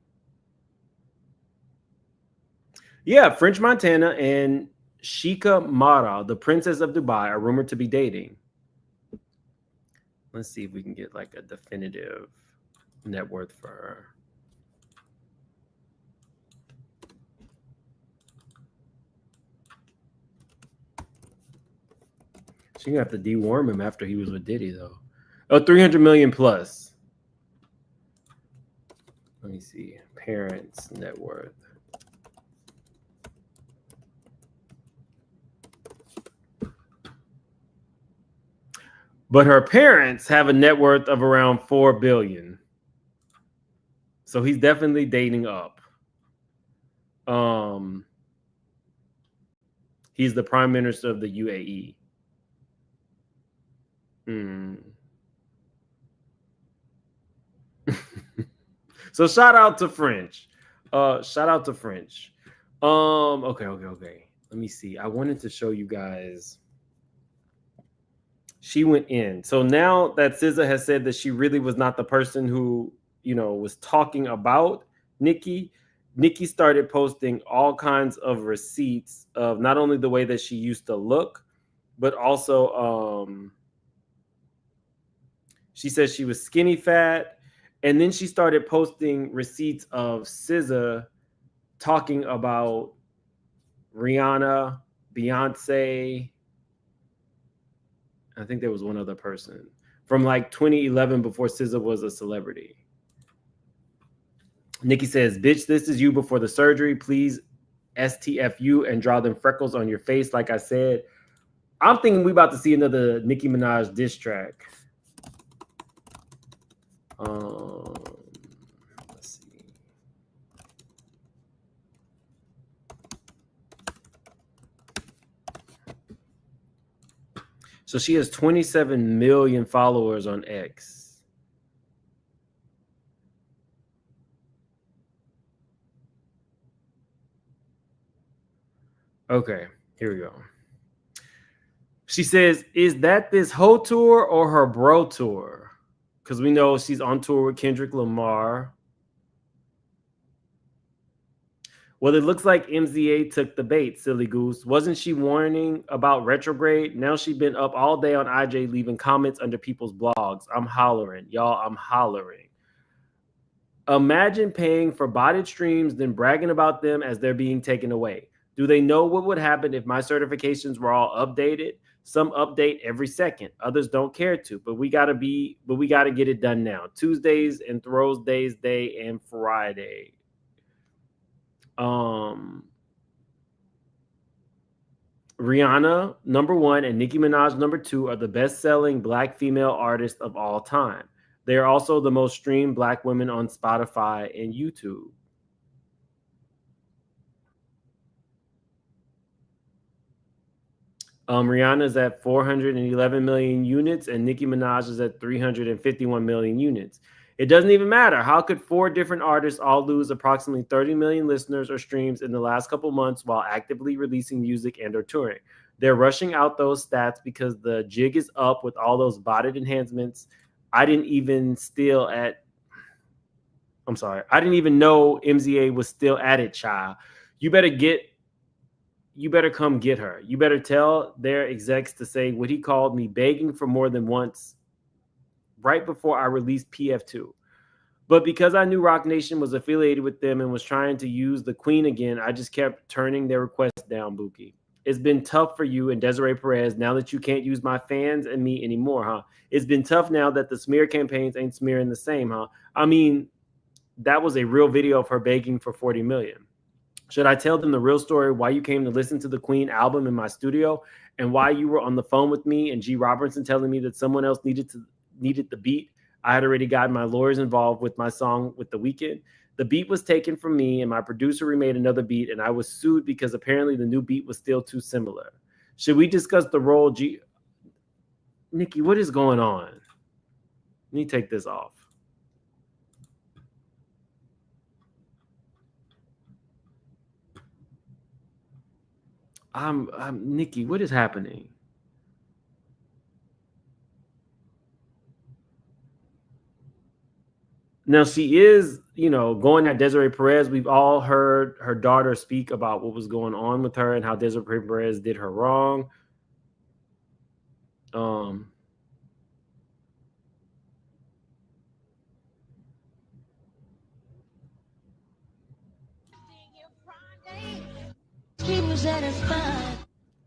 Yeah, French Montana and Sheikha Mara, the princess of Dubai, are rumored to be dating. Let's see if we can get like a definitive net worth for her. She's gonna have to deworm him after he was with Diddy, though. Oh, 300 million plus. Let me see. Parents' net worth. But her parents have a net worth of around $4 billion. So he's definitely dating up. He's the prime minister of the UAE. So shout out to French. Shout out to French. Okay. Let me see. I wanted to show you guys. She went in. So now that SZA has said that she really was not the person who, you know, was talking about Nicki, Nicki started posting all kinds of receipts of not only the way that she used to look, but also she said she was skinny fat. And then she started posting receipts of SZA talking about Rihanna Beyonce. I think there was one other person from like 2011 before SZA was a celebrity. Nikki says, bitch, this is you before the surgery. Please STFU and draw them freckles on your face. Like I said, I'm thinking we about to see another Nicki Minaj diss track. Let's see. So she has 27 million followers on X. Okay, here we go. She says, is that this whole tour or her bro tour? Because we know she's on tour with Kendrick Lamar. Well, it looks like MZA took the bait, silly goose. Wasn't she warning about retrograde? Now she's been up all day on IJ leaving comments under people's blogs. I'm hollering. Y'all, I'm hollering. Imagine paying for botted streams, then bragging about them as they're being taken away. Do they know what would happen if my certifications were all updated? Some update every second. Others don't care to, but we gotta get it done now. Tuesdays and Thursdays Day and Friday. Rihanna, number 1, and Nicki Minaj, number 2, are the best-selling Black female artists of all time. They are also the most streamed Black women on Spotify and YouTube. Rihanna is at 411 million units, and Nicki Minaj is at 351 million units. It doesn't even matter. How could 4 different artists all lose approximately 30 million listeners or streams in the last couple months while actively releasing music and or touring? They're rushing out those stats because the jig is up with all those botted enhancements. I didn't even know MZA was still at it, child. You better come get her. You better tell their execs to say what he called me begging for more than once right before I released PF2. But because I knew Roc Nation was affiliated with them and was trying to use the Queen again, I just kept turning their requests down, Buki. It's been tough for you and Desiree Perez now that you can't use my fans and me anymore, huh? It's been tough now that the smear campaigns ain't smearing the same, huh? I mean, that was a real video of her begging for 40 million. Should I tell them the real story, why you came to listen to the Queen album in my studio and why you were on the phone with me and G. Robertson telling me that someone else needed the beat? I had already gotten my lawyers involved with my song with The Weeknd. The beat was taken from me and my producer remade another beat and I was sued because apparently the new beat was still too similar. Should we discuss the role Nikki, what is going on? Let me take this off. I'm Nikki, what is happening? Now she is, going at Desiree Perez. We've all heard her daughter speak about what was going on with her and how Desiree Perez did her wrong.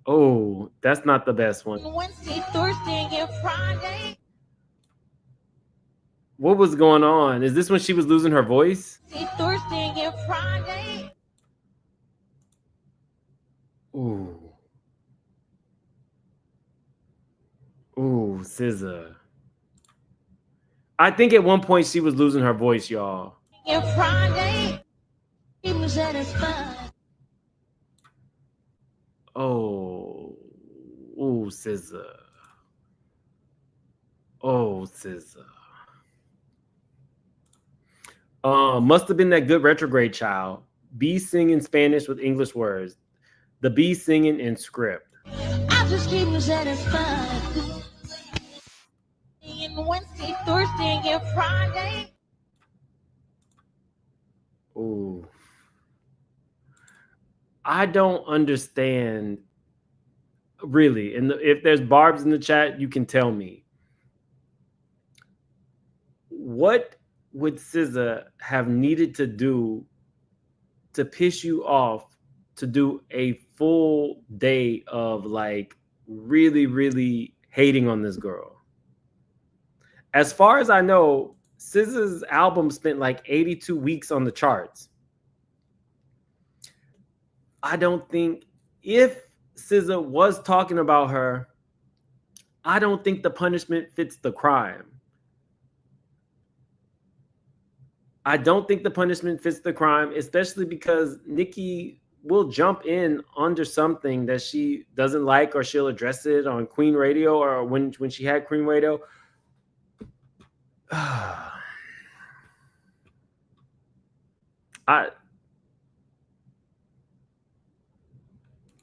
Oh, that's not the best one. What was going on? Is this when she was losing her voice? Ooh. Ooh, SZA. I think at one point she was losing her voice, y'all. Oh. Ooh, SZA. Oh, SZA. Must have been that good retrograde child. B singing Spanish with English words. The B singing in script. I just keep me satisfied. Wednesday, Thursday, and Friday. Ooh. I don't understand, really. And if there's Barbs in the chat, you can tell me. What would SZA have needed to do to piss you off to do a full day of like really, really hating on this girl. As far as I know, SZA's album spent like 82 weeks on the charts. I don't think, if SZA was talking about her, I don't think the punishment fits the crime. I don't think the punishment fits the crime, especially because Nicki will jump in under something that she doesn't like, or she'll address it on Queen Radio, or when she had Queen Radio.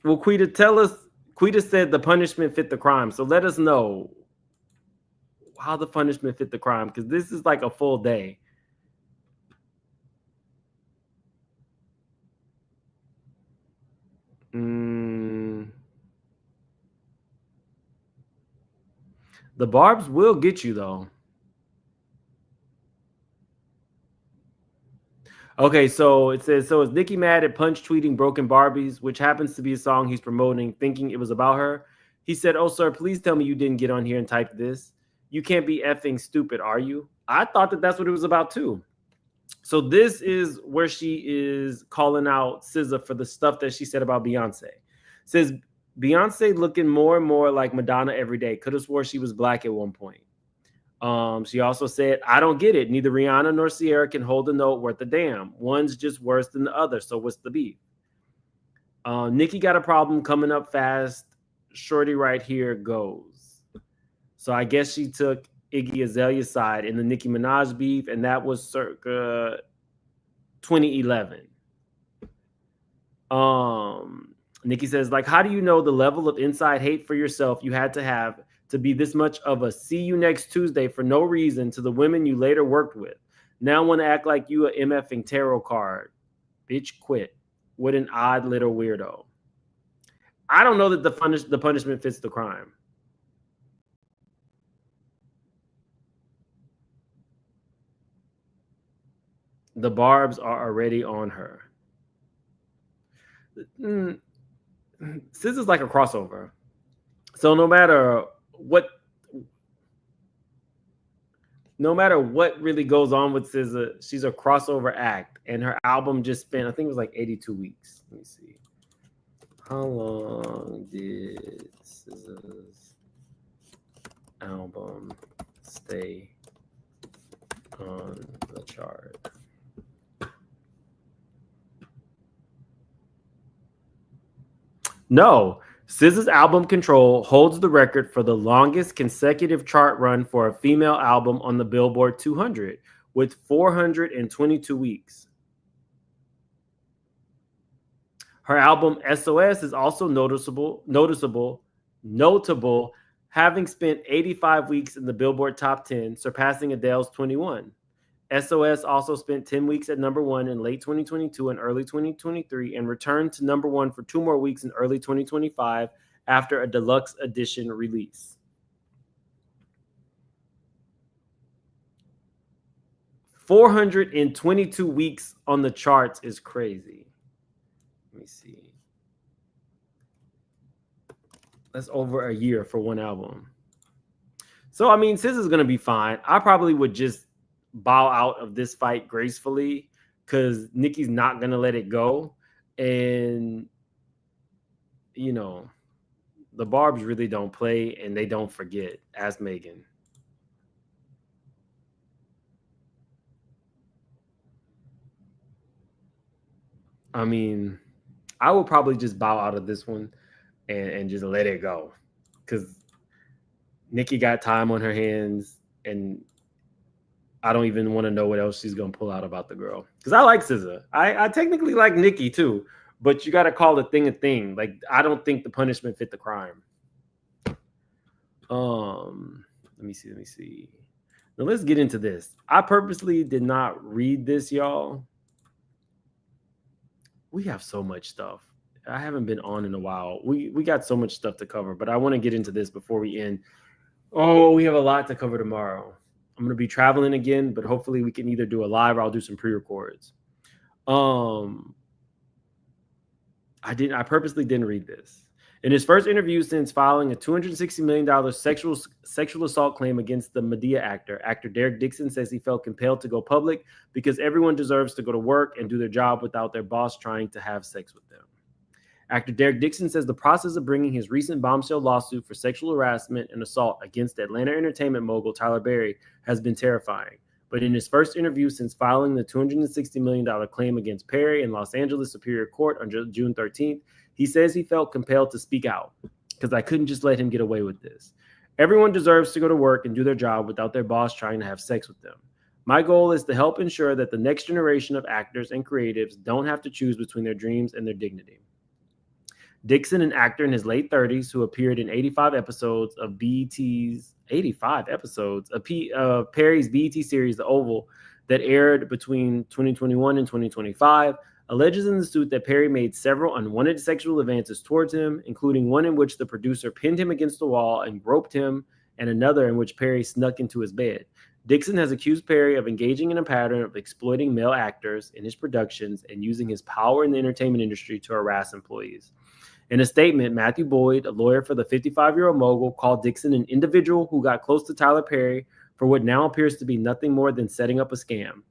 Well, Quita, tell us. Quita said the punishment fit the crime, so let us know how the punishment fit the crime, because this is like a full day. The barbs will get you though. Okay, so it says, so is Nicki mad at Punch tweeting Broken Barbies, which happens to be a song he's promoting, thinking it was about her? He said, oh, sir, please tell me you didn't get on here and type this. You can't be effing stupid, are you? I thought that that's what it was about too. So this is where she is calling out SZA for the stuff that she said about Beyonce. Says, Beyonce looking more and more like Madonna every day. Could have swore she was black at one point. She also said, I don't get it. Neither Rihanna nor Ciara can hold a note worth a damn. One's just worse than the other. So what's the beef? Nicki got a problem coming up fast. Shorty right here goes. So I guess she took Iggy Azalea's side in the Nicki Minaj beef, and that was circa 2011. Nicki says, like, how do you know the level of inside hate for yourself you had to have to be this much of a see you next Tuesday for no reason to the women you later worked with? Now want to act like you a MFing tarot card. Bitch, quit. What an odd little weirdo. I don't know that the punishment fits the crime. The barbs are already on her. SZA's like a crossover. So no matter what really goes on with SZA, she's a crossover act, and her album just spent, I think it was like 82 weeks. Let me see. How long did SZA's album stay on the chart? No. SZA's album Control holds the record for the longest consecutive chart run for a female album on the Billboard 200 with 422 weeks. Her album SOS is also notable, having spent 85 weeks in the Billboard Top 10, surpassing Adele's 21. SOS also spent 10 weeks at number 1 in late 2022 and early 2023, and returned to number 1 for 2 more weeks in early 2025 after a deluxe edition release. 422 weeks on the charts is crazy. Let me see. That's over a year for one album. So, I mean, SZA's going to be fine. I probably would just bow out of this fight gracefully, because Nicki's not going to let it go. And, you know, the barbs really don't play, and they don't forget. Ask Megan. I mean, I will probably just bow out of this one and just let it go, because Nicki got time on her hands, and I don't even want to know what else she's going to pull out about the girl. Because I like SZA. I technically like Nicki too, but you got to call a thing a thing. Like, I don't think the punishment fit the crime. Let me see. Now let's get into this. I purposely did not read this, y'all. We have so much stuff. I haven't been on in a while. We got so much stuff to cover, but I want to get into this before we end. Oh, we have a lot to cover tomorrow. I'm going to be traveling again, but hopefully we can either do a live or I'll do some pre-records. I I purposely didn't read this. In his first interview since filing a $260 million sexual assault claim against the Medea actor Derek Dixon says he felt compelled to go public because everyone deserves to go to work and do their job without their boss trying to have sex with them. Actor Derek Dixon says the process of bringing his recent bombshell lawsuit for sexual harassment and assault against Atlanta entertainment mogul Tyler Perry has been terrifying. But in his first interview since filing the $260 million claim against Perry in Los Angeles Superior Court on June 13th, he says he felt compelled to speak out because I couldn't just let him get away with this. Everyone deserves to go to work and do their job without their boss trying to have sex with them. My goal is to help ensure that the next generation of actors and creatives don't have to choose between their dreams and their dignity. Dixon, an actor in his late 30s who appeared in 85 episodes of Perry's BET series The Oval that aired between 2021 and 2025, alleges in the suit that Perry made several unwanted sexual advances towards him, including one in which the producer pinned him against the wall and groped him, and another in which Perry snuck into his bed. Dixon has accused Perry of engaging in a pattern of exploiting male actors in his productions and using his power in the entertainment industry to harass employees. In a statement, Matthew Boyd, a lawyer for the 55-year-old mogul, called Dixon an individual who got close to Tyler Perry for what now appears to be nothing more than setting up a scam.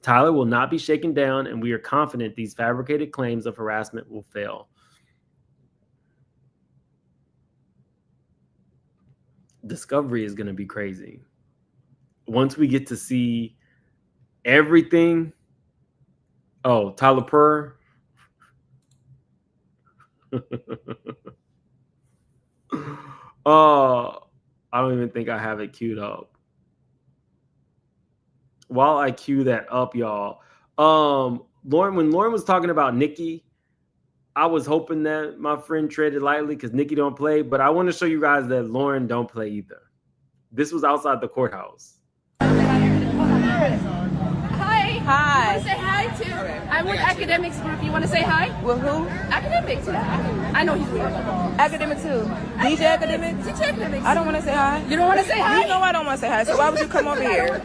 Tyler will not be shaken down, and we are confident these fabricated claims of harassment will fail. Discovery is going to be crazy. Once we get to see everything. Oh, Tyler Perry. Oh, I don't even think I have it queued up. While I cue that up, y'all, when Lauren was talking about Nicki, I was hoping that my friend treaded lightly because Nicki don't play, but I want to show you guys that Lauren don't play either. This was outside the courthouse. Hi. You want to say hi to? Okay. I'm with Academics Group. You want to say hi? With who? Academics. I know he's weird. Academics who? DJ Academics? DJ Academics. I don't want to say hi. You don't want to say hi? You know I don't want to say hi. So why would you come over here?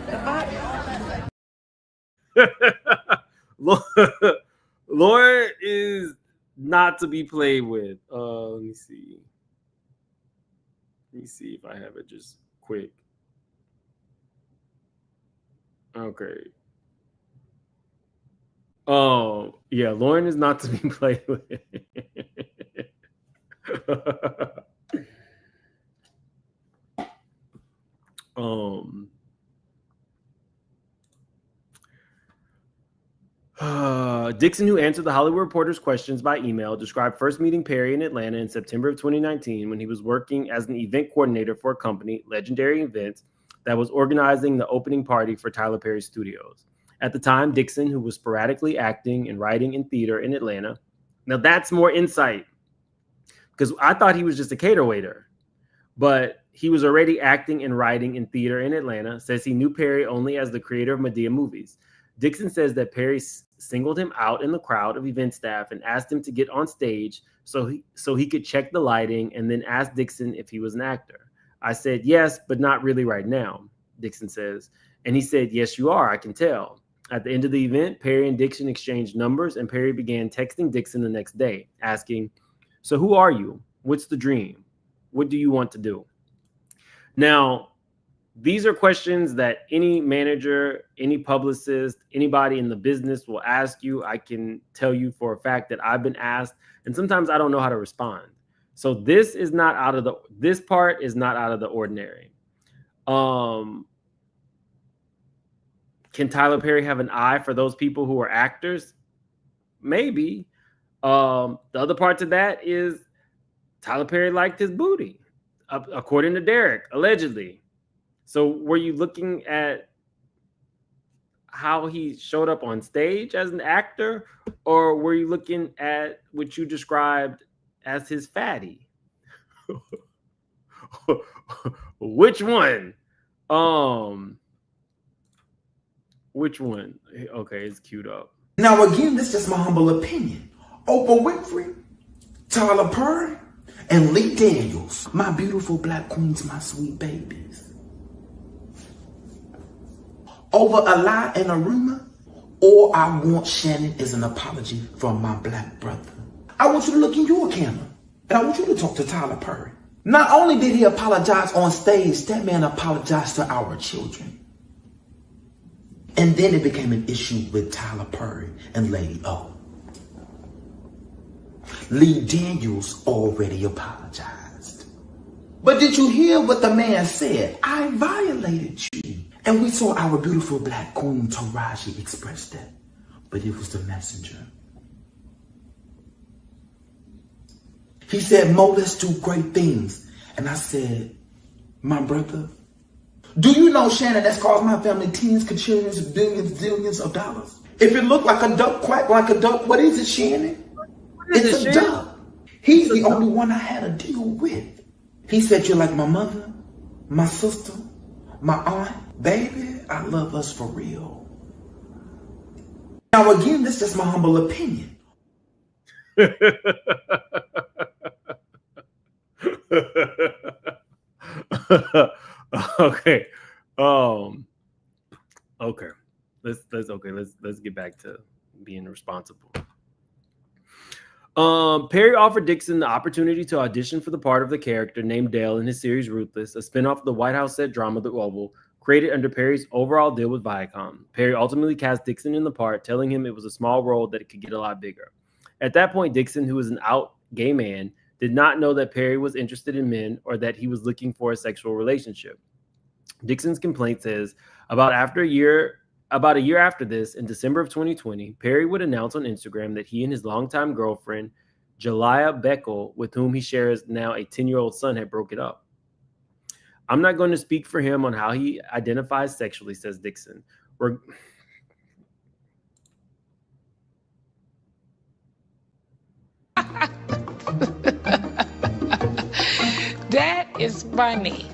Lauren is not to be played with. Let me see. Let me see if I have it just quick. Okay. Oh, yeah, Lauren is not to be played with. Dixon, who answered the Hollywood Reporter's questions by email, described first meeting Perry in Atlanta in September of 2019 when he was working as an event coordinator for a company, Legendary Events, that was organizing the opening party for Tyler Perry's studios. At the time, Dixon, who was sporadically acting and writing in theater in Atlanta. Now that's more insight because I thought he was just a cater waiter, but he was already acting and writing in theater in Atlanta, says he knew Perry only as the creator of Medea movies. Dixon says that Perry singled him out in the crowd of event staff and asked him to get on stage so he could check the lighting and then asked Dixon if he was an actor. I said, yes, but not really right now, Dixon says. And he said, yes, you are, I can tell. At the end of the event, Perry and Dixon exchanged numbers, and Perry began texting Dixon the next day, asking, so who are you? What's the dream? What do you want to do? Now, these are questions that any manager, any publicist, anybody in the business will ask you. I can tell you for a fact that I've been asked, and sometimes I don't know how to respond. So this part is not out of the ordinary. Can Tyler Perry have an eye for those people who are actors? Maybe. The other part to that is Tyler Perry liked his booty, according to Derek, allegedly. So were you looking at how he showed up on stage as an actor, or were you looking at what you described as his fatty? Which one? Which one? Okay, it's queued up. Now again, this is just my humble opinion. Oprah Winfrey, Tyler Perry, and Lee Daniels, my beautiful black queens, my sweet babies. Over a lie and a rumor, all I want, Shannon, is an apology from my black brother. I want you to look in your camera. And I want you to talk to Tyler Perry. Not only did he apologize on stage, that man apologized to our children. And then it became an issue with Tyler Perry and Lady O. Lee Daniels already apologized. But did you hear what the man said? I violated you. And we saw our beautiful black queen Taraji express that. But it was the messenger. He said, Mo, let's do great things. And I said, my brother, do you know, Shannon, that's caused my family tens, quadrillions, billions, zillions of dollars? If it looked like a duck, quack like a duck, what is it, Shannon? It's a duck. He's the only one I had to deal with. He said, you're like my mother, my sister, my aunt. Baby, I love us for real. Now again, this is just my humble opinion. Okay. Okay. Let's get back to being responsible. Perry offered Dixon the opportunity to audition for the part of the character named Dale in his series Ruthless, a spinoff of the White House set drama The Oval, created under Perry's overall deal with Viacom. Perry ultimately cast Dixon in the part, telling him it was a small role that it could get a lot bigger. At that point, Dixon, who was an out gay man, did not know that Perry was interested in men or that he was looking for a sexual relationship. Dixon's complaint says, about a year after this, in December of 2020, Perry would announce on Instagram that he and his longtime girlfriend, Jaliyah Beckel, with whom he shares now a 10-year-old son, had broken up. I'm not going to speak for him on how he identifies sexually, says Dixon. That is funny.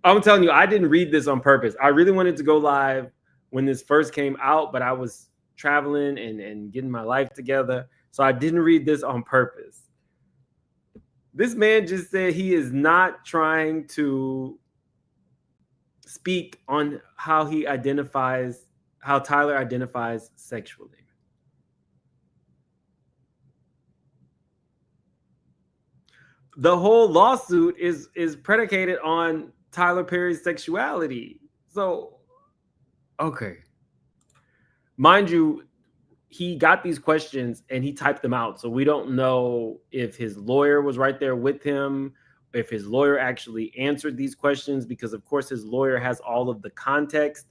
I'm telling you, I didn't read this on purpose. I really wanted to go live when this first came out, but I was traveling and getting my life together. So I didn't read this on purpose. This man just said he is not trying to speak on how Tyler identifies sexually. The whole lawsuit is predicated on Tyler Perry's sexuality. So, okay. Mind you, he got these questions and he typed them out. So we don't know if his lawyer was right there with him, if his lawyer actually answered these questions, because of course his lawyer has all of the context.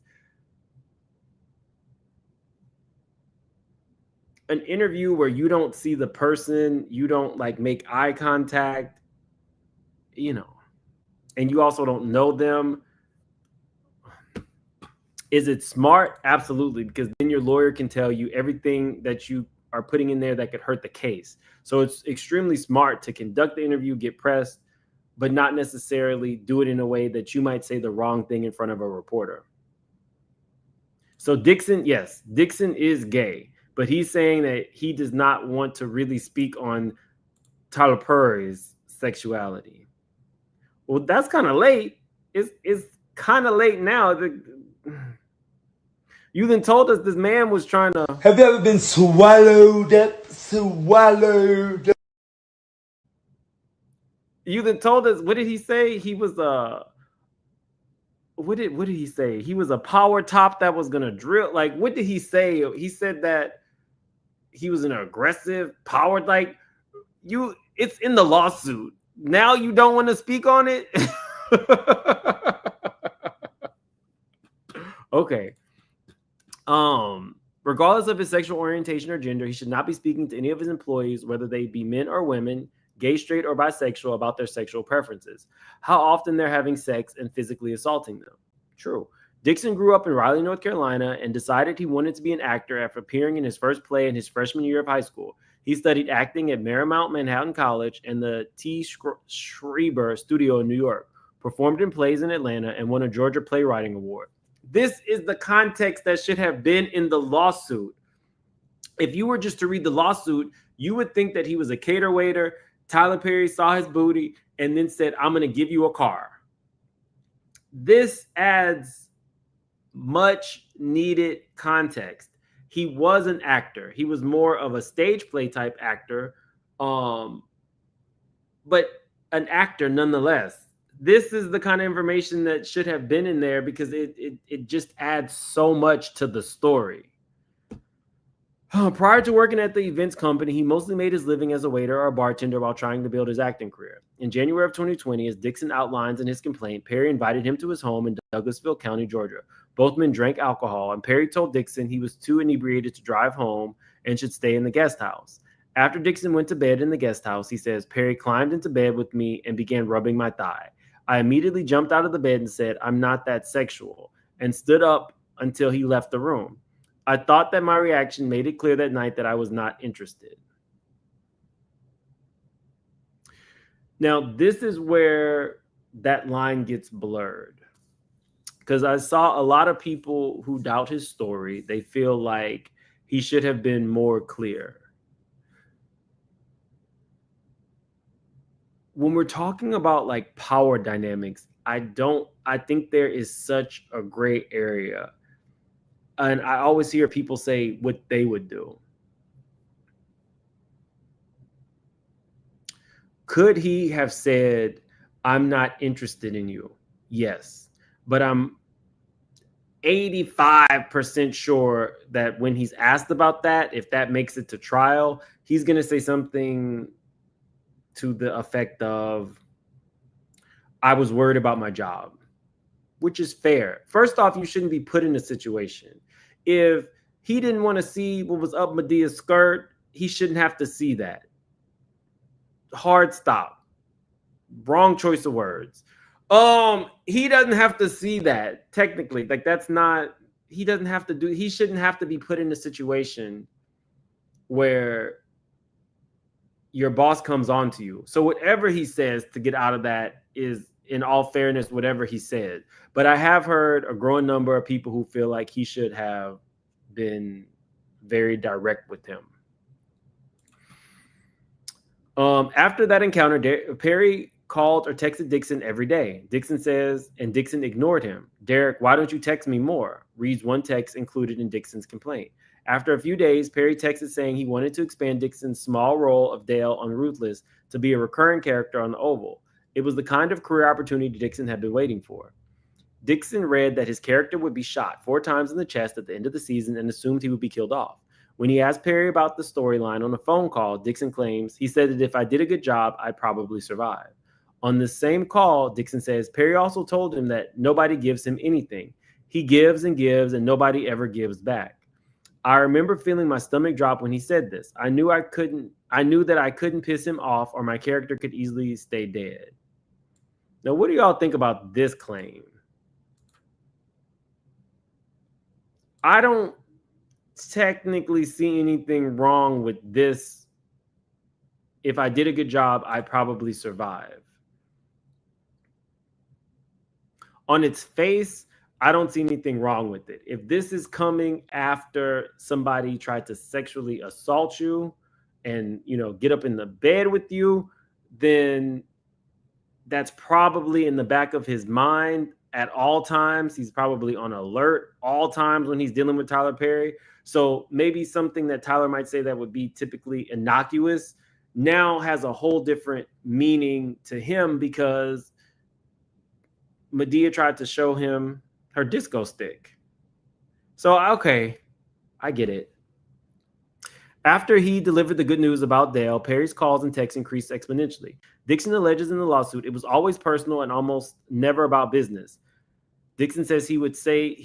An interview where you don't see the person, you don't like make eye contact, you know, and you also don't know them. Is it smart? Absolutely, because then your lawyer can tell you everything that you are putting in there that could hurt the case. So it's extremely smart to conduct the interview, get pressed, but not necessarily do it in a way that you might say the wrong thing in front of a reporter. So Dixon, yes, Dixon is gay, but he's saying that he does not want to really speak on Tyler Perry's sexuality. Well, that's kind of late. It's kind of late now. You then told us this man was trying to... Have you ever been swallowed up? Swallowed up? You then told us, what did he say? He was what did he say? He was a power top that was gonna drill. Like, what did he say? He said that he was an aggressive power, like it's in the lawsuit. Now you don't want to speak on it? Okay. Regardless of his sexual orientation or gender, he should not be speaking to any of his employees, whether they be men or women, gay, straight, or bisexual, about their sexual preferences, how often they're having sex, and physically assaulting them. True. Dixon grew up in Raleigh, North Carolina, and decided he wanted to be an actor after appearing in his first play in his freshman year of high school. He studied acting at Marymount Manhattan College and the T. Schreiber Studio in New York, performed in plays in Atlanta, and won a Georgia Playwriting Award. This is the context that should have been in the lawsuit. If you were just to read the lawsuit, you would think that he was a cater waiter. Tyler Perry saw his booty and then said, I'm going to give you a car. This adds much needed context. he was an actor. He was more of a stage play type actor, but an actor nonetheless. This is the kind of information that should have been in there because it just adds so much to the story. Prior to working at the events company, he mostly made his living as a waiter or a bartender while trying to build his acting career. In January of 2020, as Dixon outlines in his complaint, Perry invited him to his home in Douglasville County, Georgia. Both men drank alcohol, and Perry told Dixon he was too inebriated to drive home and should stay in the guest house. After Dixon went to bed in the guest house, he says, Perry climbed into bed with me and began rubbing my thigh. I immediately jumped out of the bed and said, I'm not that sexual, and stood up until he left the room. I thought that my reaction made it clear that night that I was not interested. Now, this is where that line gets blurred. Because I saw a lot of people who doubt his story. They feel like he should have been more clear. When we're talking about like power dynamics, I think there is such a gray area. And I always hear people say what they would do. Could he have said, I'm not interested in you? Yes. But I'm 85% sure that when he's asked about that, if that makes it to trial, he's going to say something to the effect of, I was worried about my job, which is fair. First off, you shouldn't be put in a situation. If he didn't want to see what was up Medea's skirt, he shouldn't have to see that. Hard stop. Wrong choice of words. He doesn't have to see that, technically. Like, that's not, he shouldn't have to be put in a situation where your boss comes on to you. So whatever he says to get out of that is, in all fairness, whatever he said. But I have heard a growing number of people who feel like he should have been very direct with him. After that encounter, Perry called or texted Dixon every day. Dixon says, and Dixon ignored him. Derek, why don't you text me more? Reads one text included in Dixon's complaint. After a few days, Perry texted saying he wanted to expand Dixon's small role of Dale on Ruthless to be a recurring character on the Oval. It was the kind of career opportunity Dixon had been waiting for. Dixon read that his character would be shot 4 times in the chest at the end of the season and assumed he would be killed off. When he asked Perry about the storyline on a phone call, Dixon claims he said that if I did a good job, I'd probably survive. On the same call, Dixon says Perry also told him that nobody gives him anything. He gives and gives and nobody ever gives back. I remember feeling my stomach drop when he said this. I knew that I couldn't piss him off or my character could easily stay dead. Now, what do y'all think about this claim? I don't technically see anything wrong with this. If I did a good job, I'd probably survive. On its face, I don't see anything wrong with it. If this is coming after somebody tried to sexually assault you and, get up in the bed with you, then that's probably in the back of his mind at all times. He's probably on alert all times when he's dealing with Tyler Perry. So maybe something that Tyler might say that would be typically innocuous now has a whole different meaning to him because Madea tried to show him her disco stick. So, okay, I get it. After he delivered the good news about Dale, Perry's calls and texts increased exponentially. Dixon alleges in the lawsuit it was always personal and almost never about business. Dixon says he would say,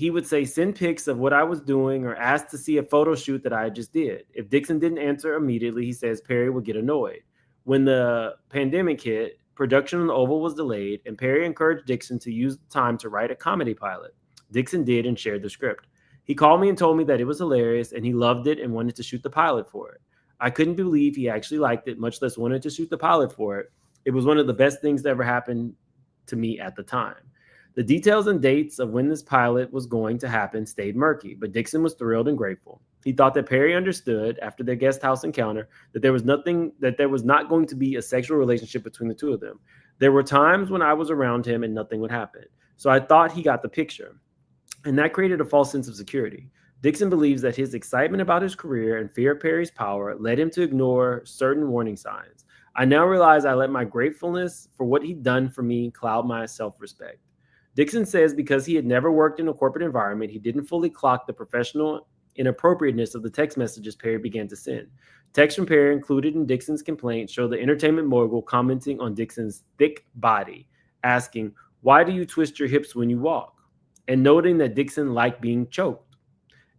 send pics of what I was doing or ask to see a photo shoot that I just did. If Dixon didn't answer immediately, he says Perry would get annoyed. When the pandemic hit, production on the Oval was delayed, and Perry encouraged Dixon to use the time to write a comedy pilot. Dixon did and shared the script. He called me and told me that it was hilarious and he loved it and wanted to shoot the pilot for it. I couldn't believe he actually liked it, much less wanted to shoot the pilot for it. It was one of the best things that ever happened to me at the time. The details and dates of when this pilot was going to happen stayed murky, but Dixon was thrilled and grateful. He thought that Perry understood after their guest house encounter that there was not going to be a sexual relationship between the two of them. There were times when I was around him and nothing would happen. So I thought he got the picture. And that created a false sense of security. Dixon believes that his excitement about his career and fear of Perry's power led him to ignore certain warning signs. I now realize I let my gratefulness for what he'd done for me cloud my self-respect. Dixon says because he had never worked in a corporate environment, he didn't fully clock the professional inappropriateness of the text messages Perry began to send. Texts from Perry included in Dixon's complaint show the entertainment mogul commenting on Dixon's thick body, asking, "Why do you twist your hips when you walk?" and noting that Dixon liked being choked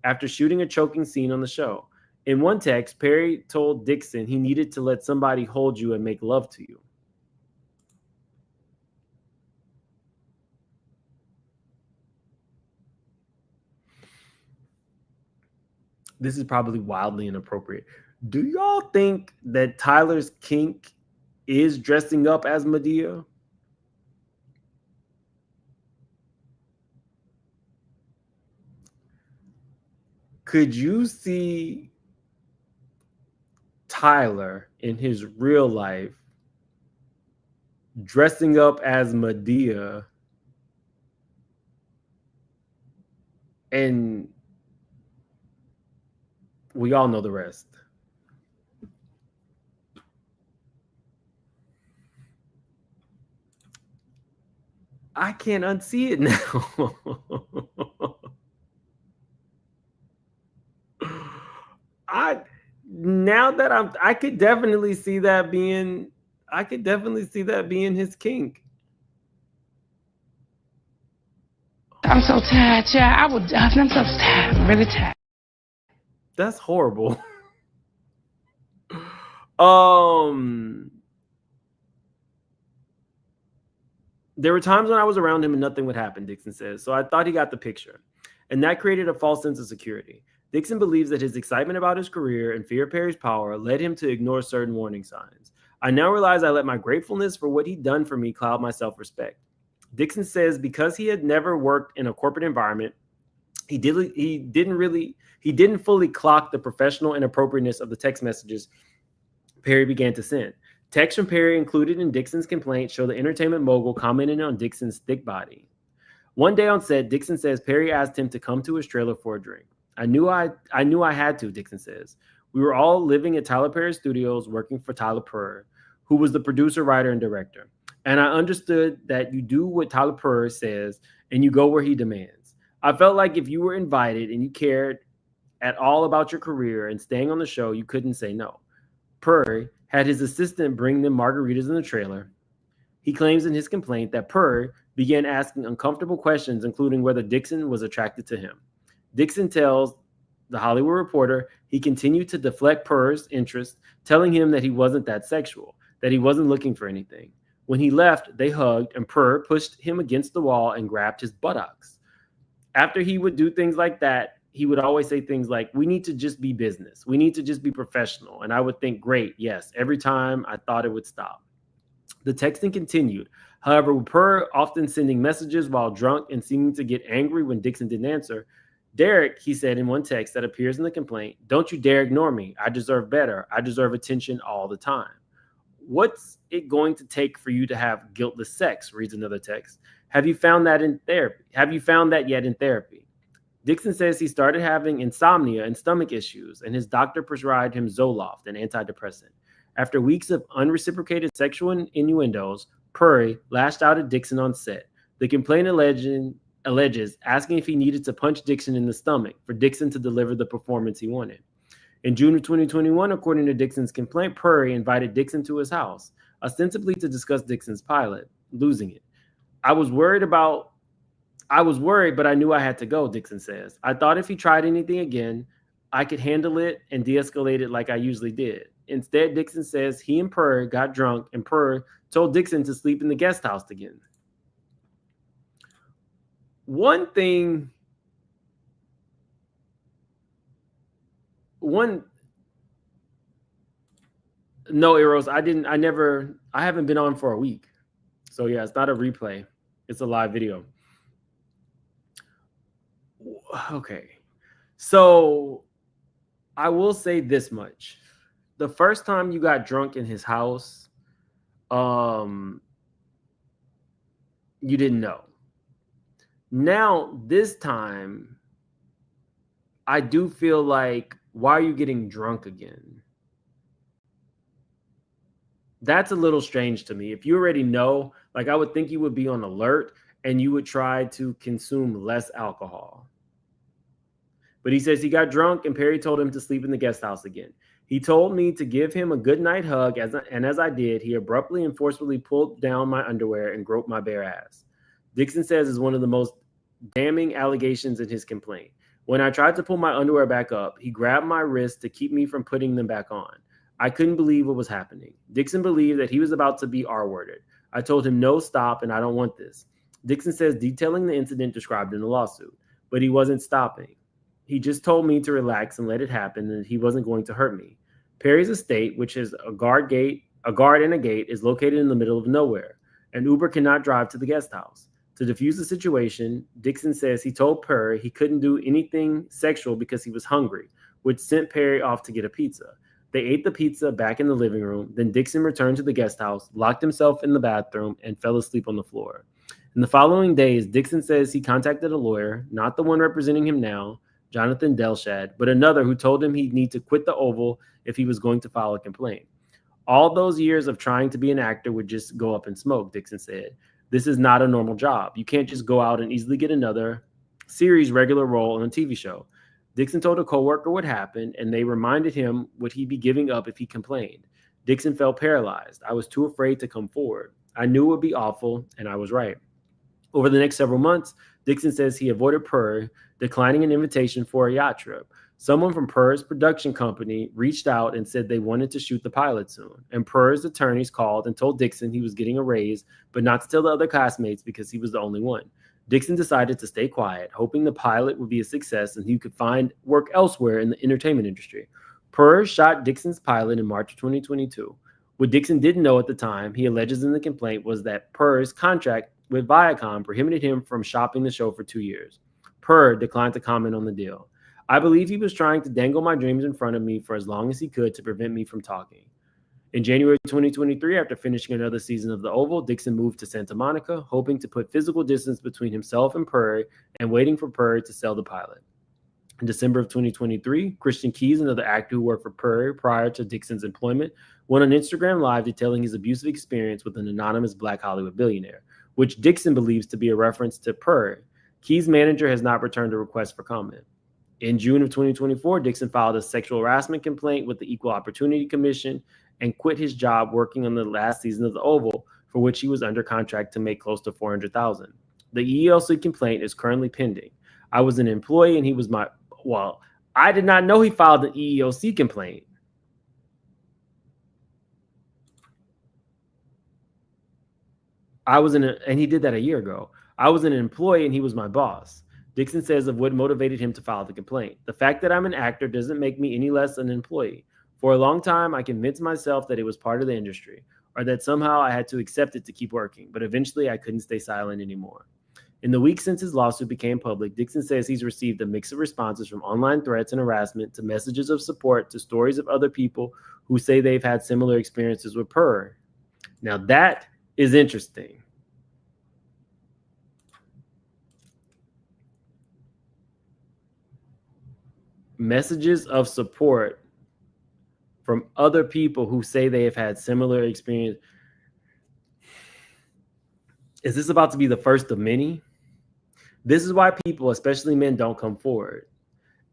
after shooting a choking scene on the show. In one text, Perry told Dixon he needed to let somebody hold you and make love to you. This is probably wildly inappropriate. Do y'all think that Tyler's kink is dressing up as Madea? Could you see Tyler in his real life dressing up as Madea and we all know the rest? I can't unsee it now. I could definitely see that being his kink. I'm so tired, child. I'm so tired. I'm really tired. That's horrible. There were times when I was around him and nothing would happen, Dixon says, so I thought he got the picture. And that created a false sense of security. Dixon believes that his excitement about his career and fear of Perry's power led him to ignore certain warning signs. I now realize I let my gratefulness for what he'd done for me cloud my self-respect. Dixon says because he had never worked in a corporate environment, he didn't fully clock the professional inappropriateness of the text messages Perry began to send. Texts from Perry included in Dixon's complaint show the entertainment mogul commenting on Dixon's thick body. One day on set, Dixon says Perry asked him to come to his trailer for a drink. I knew I had to, Dixon says. We were all living at Tyler Perry Studios working for Tyler Perry, who was the producer, writer, and director. And I understood that you do what Tyler Perry says and you go where he demands. I felt like if you were invited and you cared at all about your career and staying on the show, you couldn't say no. Perry had his assistant bring them margaritas in the trailer. He claims in his complaint that Perry began asking uncomfortable questions, including whether Dixon was attracted to him. Dixon tells The Hollywood Reporter he continued to deflect Perry's interest, telling him that he wasn't that sexual, that he wasn't looking for anything. When he left, they hugged, and Perry pushed him against the wall and grabbed his buttocks. After he would do things like that, he would always say things like, "We need to just be business. We need to just be professional." And I would think, great, yes. Every time I thought it would stop. The texting continued. However, with Perry often sending messages while drunk and seeming to get angry when Dixon didn't answer, Derek, he said in one text that appears in the complaint, "Don't you dare ignore me. I deserve better. I deserve attention all the time." What's it going to take for you to have guiltless sex? Reads another text. Have you found that in therapy? Have you found that yet in therapy? Dixon says he started having insomnia and stomach issues, and his doctor prescribed him Zoloft, an antidepressant. After weeks of unreciprocated sexual innuendos, Perry lashed out at Dixon on set. The complaint alleges asking if he needed to punch Dixon in the stomach for Dixon to deliver the performance he wanted. In June of 2021, according to Dixon's complaint, Perry invited Dixon to his house, ostensibly to discuss Dixon's pilot, losing it. I was worried, but I knew I had to go, Dixon says. I thought if he tried anything again, I could handle it and de-escalate it like I usually did. Instead, Dixon says he and Perry got drunk and Perry told Dixon to sleep in the guest house again. No, Eros, I haven't been on for a week. So yeah, it's not a replay. It's a live video. Okay. So I will say this much. The first time you got drunk in his house, you didn't know. Now, this time, I do feel like, why are you getting drunk again? That's a little strange to me. If you already know, like, I would think you would be on alert and you would try to consume less alcohol. But he says he got drunk and Perry told him to sleep in the guest house again. He told me to give him a goodnight hug, and as I did, he abruptly and forcefully pulled down my underwear and groped my bare ass. Dixon says is one of the most damning allegations in his complaint. When I tried to pull my underwear back up, he grabbed my wrist to keep me from putting them back on. I couldn't believe what was happening. Dixon believed that he was about to be R-worded. I told him, no, stop, and I don't want this. Dixon says detailing the incident described in the lawsuit, but he wasn't stopping. He just told me to relax and let it happen, and he wasn't going to hurt me. Perry's estate, which is a guard and a gate, is located in the middle of nowhere. An Uber cannot drive to the guest house. To defuse the situation, Dixon says he told Perry he couldn't do anything sexual because he was hungry, which sent Perry off to get a pizza. They ate the pizza back in the living room. Then Dixon returned to the guest house, locked himself in the bathroom, and fell asleep on the floor. In the following days, Dixon says he contacted a lawyer, not the one representing him now, Jonathan Delshad, but another who told him he'd need to quit the Oval if he was going to file a complaint. All those years of trying to be an actor would just go up in smoke, Dixon said. This is not a normal job. You can't just go out and easily get another series regular role on a TV show. Dixon told a coworker what happened, and they reminded him what he'd be giving up if he complained. Dixon felt paralyzed. I was too afraid to come forward. I knew it would be awful, and I was right. Over the next several months, Dixon says he avoided Purr, declining an invitation for a yacht trip. Someone from Purr's production company reached out and said they wanted to shoot the pilot soon. And Purr's attorneys called and told Dixon he was getting a raise, but not to tell the other classmates because he was the only one. Dixon decided to stay quiet, hoping the pilot would be a success and he could find work elsewhere in the entertainment industry. Purr shot Dixon's pilot in March of 2022. What Dixon didn't know at the time, he alleges in the complaint, was that Purr's contract with Viacom prohibited him from shopping the show for 2 years. Purr declined to comment on the deal. I believe he was trying to dangle my dreams in front of me for as long as he could to prevent me from talking. In January 2023, after finishing another season of The Oval, Dixon moved to Santa Monica, hoping to put physical distance between himself and Purr and waiting for Purr to sell the pilot. In December of 2023, Christian Keys, another actor who worked for Purr prior to Dixon's employment, went on Instagram Live detailing his abusive experience with an anonymous Black Hollywood billionaire, which Dixon believes to be a reference to Purr. Keys' manager has not returned a request for comment. In June of 2024, Dixon filed a sexual harassment complaint with the Equal Opportunity Commission and quit his job working on the last season of The Oval, for which he was under contract to make close to $400,000. The EEOC complaint is currently pending. I was an employee and he was my, well, I did not know he filed an EEOC complaint. And he did that a year ago. I was an employee and he was my boss. Dixon says of what motivated him to file the complaint. The fact that I'm an actor doesn't make me any less an employee. For a long time, I convinced myself that it was part of the industry, or that somehow I had to accept it to keep working, but eventually I couldn't stay silent anymore. In the weeks since his lawsuit became public, Dixon says he's received a mix of responses from online threats and harassment to messages of support to stories of other people who say they've had similar experiences with Purr. Now that is interesting. Messages of support from other people who say they have had similar experience. Is this about to be the first of many? This is why people, especially men, don't come forward.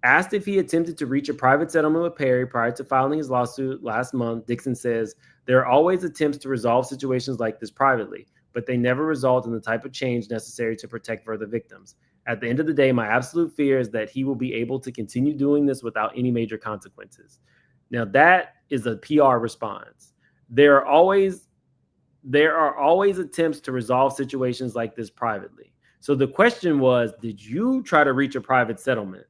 Asked if he attempted to reach a private settlement with Perry prior to filing his lawsuit last month, Dixon says, there are always attempts to resolve situations like this privately, but they never result in the type of change necessary to protect further victims. At the end of the day, my absolute fear is that he will be able to continue doing this without any major consequences. Now, that is a PR response. There are always attempts to resolve situations like this privately. So the question was, did you try to reach a private settlement?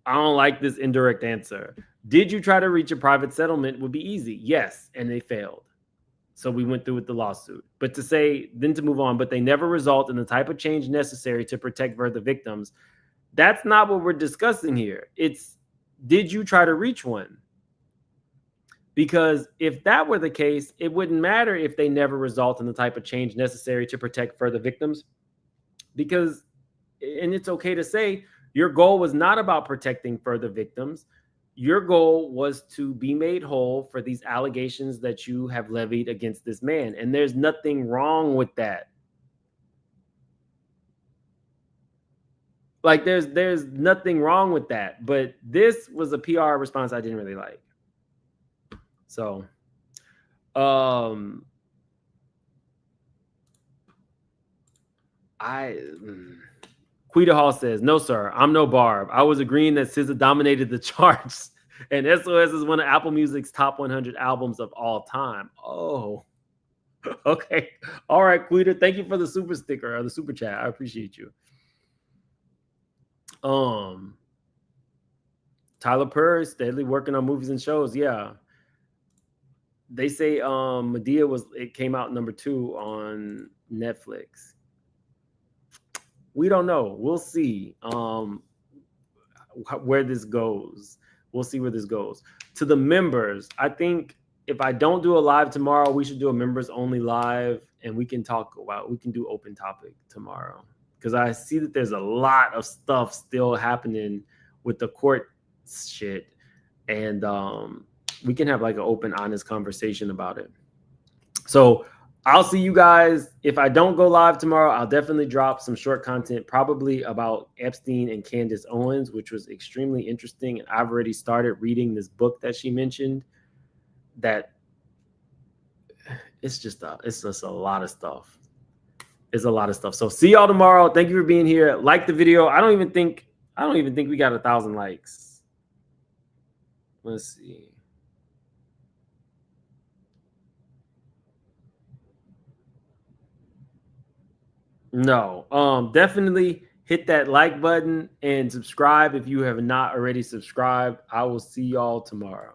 I don't like this indirect answer. Did you try to reach a private settlement would be easy. Yes, and they failed. So we went through with the lawsuit. But to say, then to move on, but they never result in the type of change necessary to protect further victims, that's not what we're discussing here. It's, did you try to reach one? Because if that were the case, it wouldn't matter if they never result in the type of change necessary to protect further victims. Because and it's okay to say your goal was not about protecting further victims. Your goal was to be made whole for these allegations that you have levied against this man. And there's nothing wrong with that. Like there's nothing wrong with that. But this was a PR response I didn't really like. So, Quita Hall says, no, sir, I'm no Barb. I was agreeing that SZA dominated the charts, and SOS is one of Apple Music's top 100 albums of all time. Oh, okay. All right, Quita, thank you for the super sticker or the super chat. I appreciate you. Tyler Perry steadily working on movies and shows. Yeah. They say Medea it came out number 2 on Netflix. We don't know. We'll see where this goes. We'll see where this goes. To the members, I think if I don't do a live tomorrow, we should do a members only live, and we can do open topic tomorrow. Because I see that there's a lot of stuff still happening with the court shit. And we can have like an open, honest conversation about it. So I'll see you guys. If I don't go live tomorrow, I'll definitely drop some short content, probably about Epstein and Candace Owens, which was extremely interesting. And I've already started reading this book that she mentioned. That it's just a lot of stuff. It's a lot of stuff. So see y'all tomorrow. Thank you for being here. Like the video. I don't even think we got 1,000 likes. Let's see. No, definitely hit that like button and subscribe if you have not already subscribed. I will see y'all tomorrow.